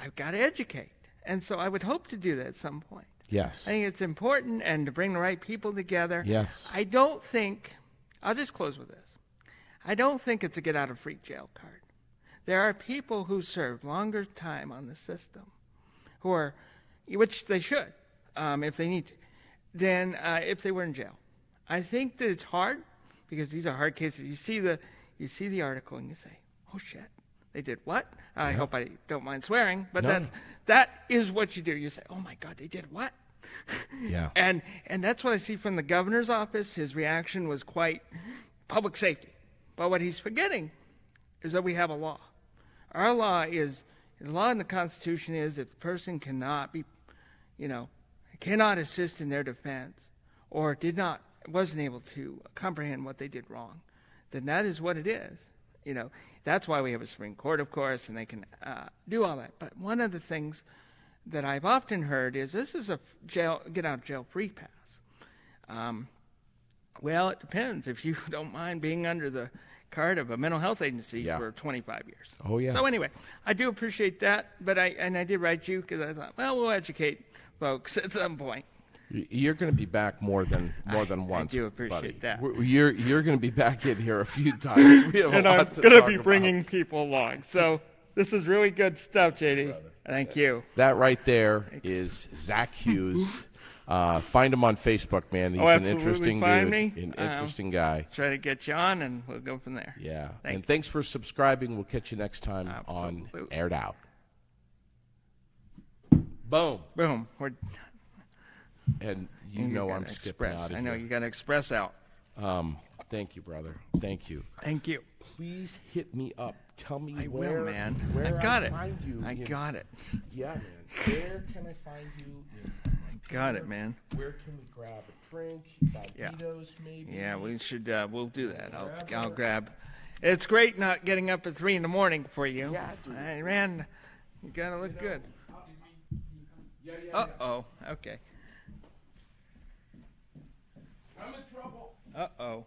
I've got to educate. And so I would hope to do that at some point. Yes. I think it's important and to bring the right people together. Yes. I don't think, I'll just close with this. I don't think it's a get out of free jail card. There are people who serve longer time on the system, which they should, if they need to, than if they were in jail. I think that it's hard because these are hard cases. You see the article and you say, "Oh shit, they did what?" I hope I don't mind swearing, but that is what you do. You say, "Oh my God, they did what?" Yeah. And that's what I see from the governor's office. His reaction was quite public safety, but what he's forgetting is that we have a law. Our law is, the law in the Constitution is if a person cannot assist in their defense or wasn't able to comprehend what they did wrong, then that is what it is. That's why we have a Supreme Court, of course, and they can do all that. But one of the things that I've often heard is this is a get out of jail free pass. Well, it depends if you don't mind being under the card of a mental health agency for 25 years. Oh, yeah. So anyway, I do appreciate that, but I did write you because I thought, well, we'll educate folks at some point. You're going to be back more than once. I do appreciate that. You're going to be back in here a few times. We have and I'm going to be bringing people along. So this is really good stuff, JD. Thank you. That right there is Zach Hughes. Find him on Facebook, man. He's an interesting dude, an interesting guy. Try to get you on, and we'll go from there. Yeah. Thanks for subscribing. We'll catch you next time on Aired Out. Boom. Boom. And I'm skipping out of here. I know you got to express out. Thank you, brother. Thank you. Thank you. Please hit me up. Tell me I where, will, man. Where I got it. Find you. I got it. Yeah, man. Where can I find you? Got it, man. Where can we grab a drink? Barbados, maybe? Yeah, we should. We'll do that. I'll grab. It's great not getting up at 3 a.m. for you. Yeah, dude. Hey, man, you gotta look good. Uh-oh. Okay. I'm in trouble. Uh-oh.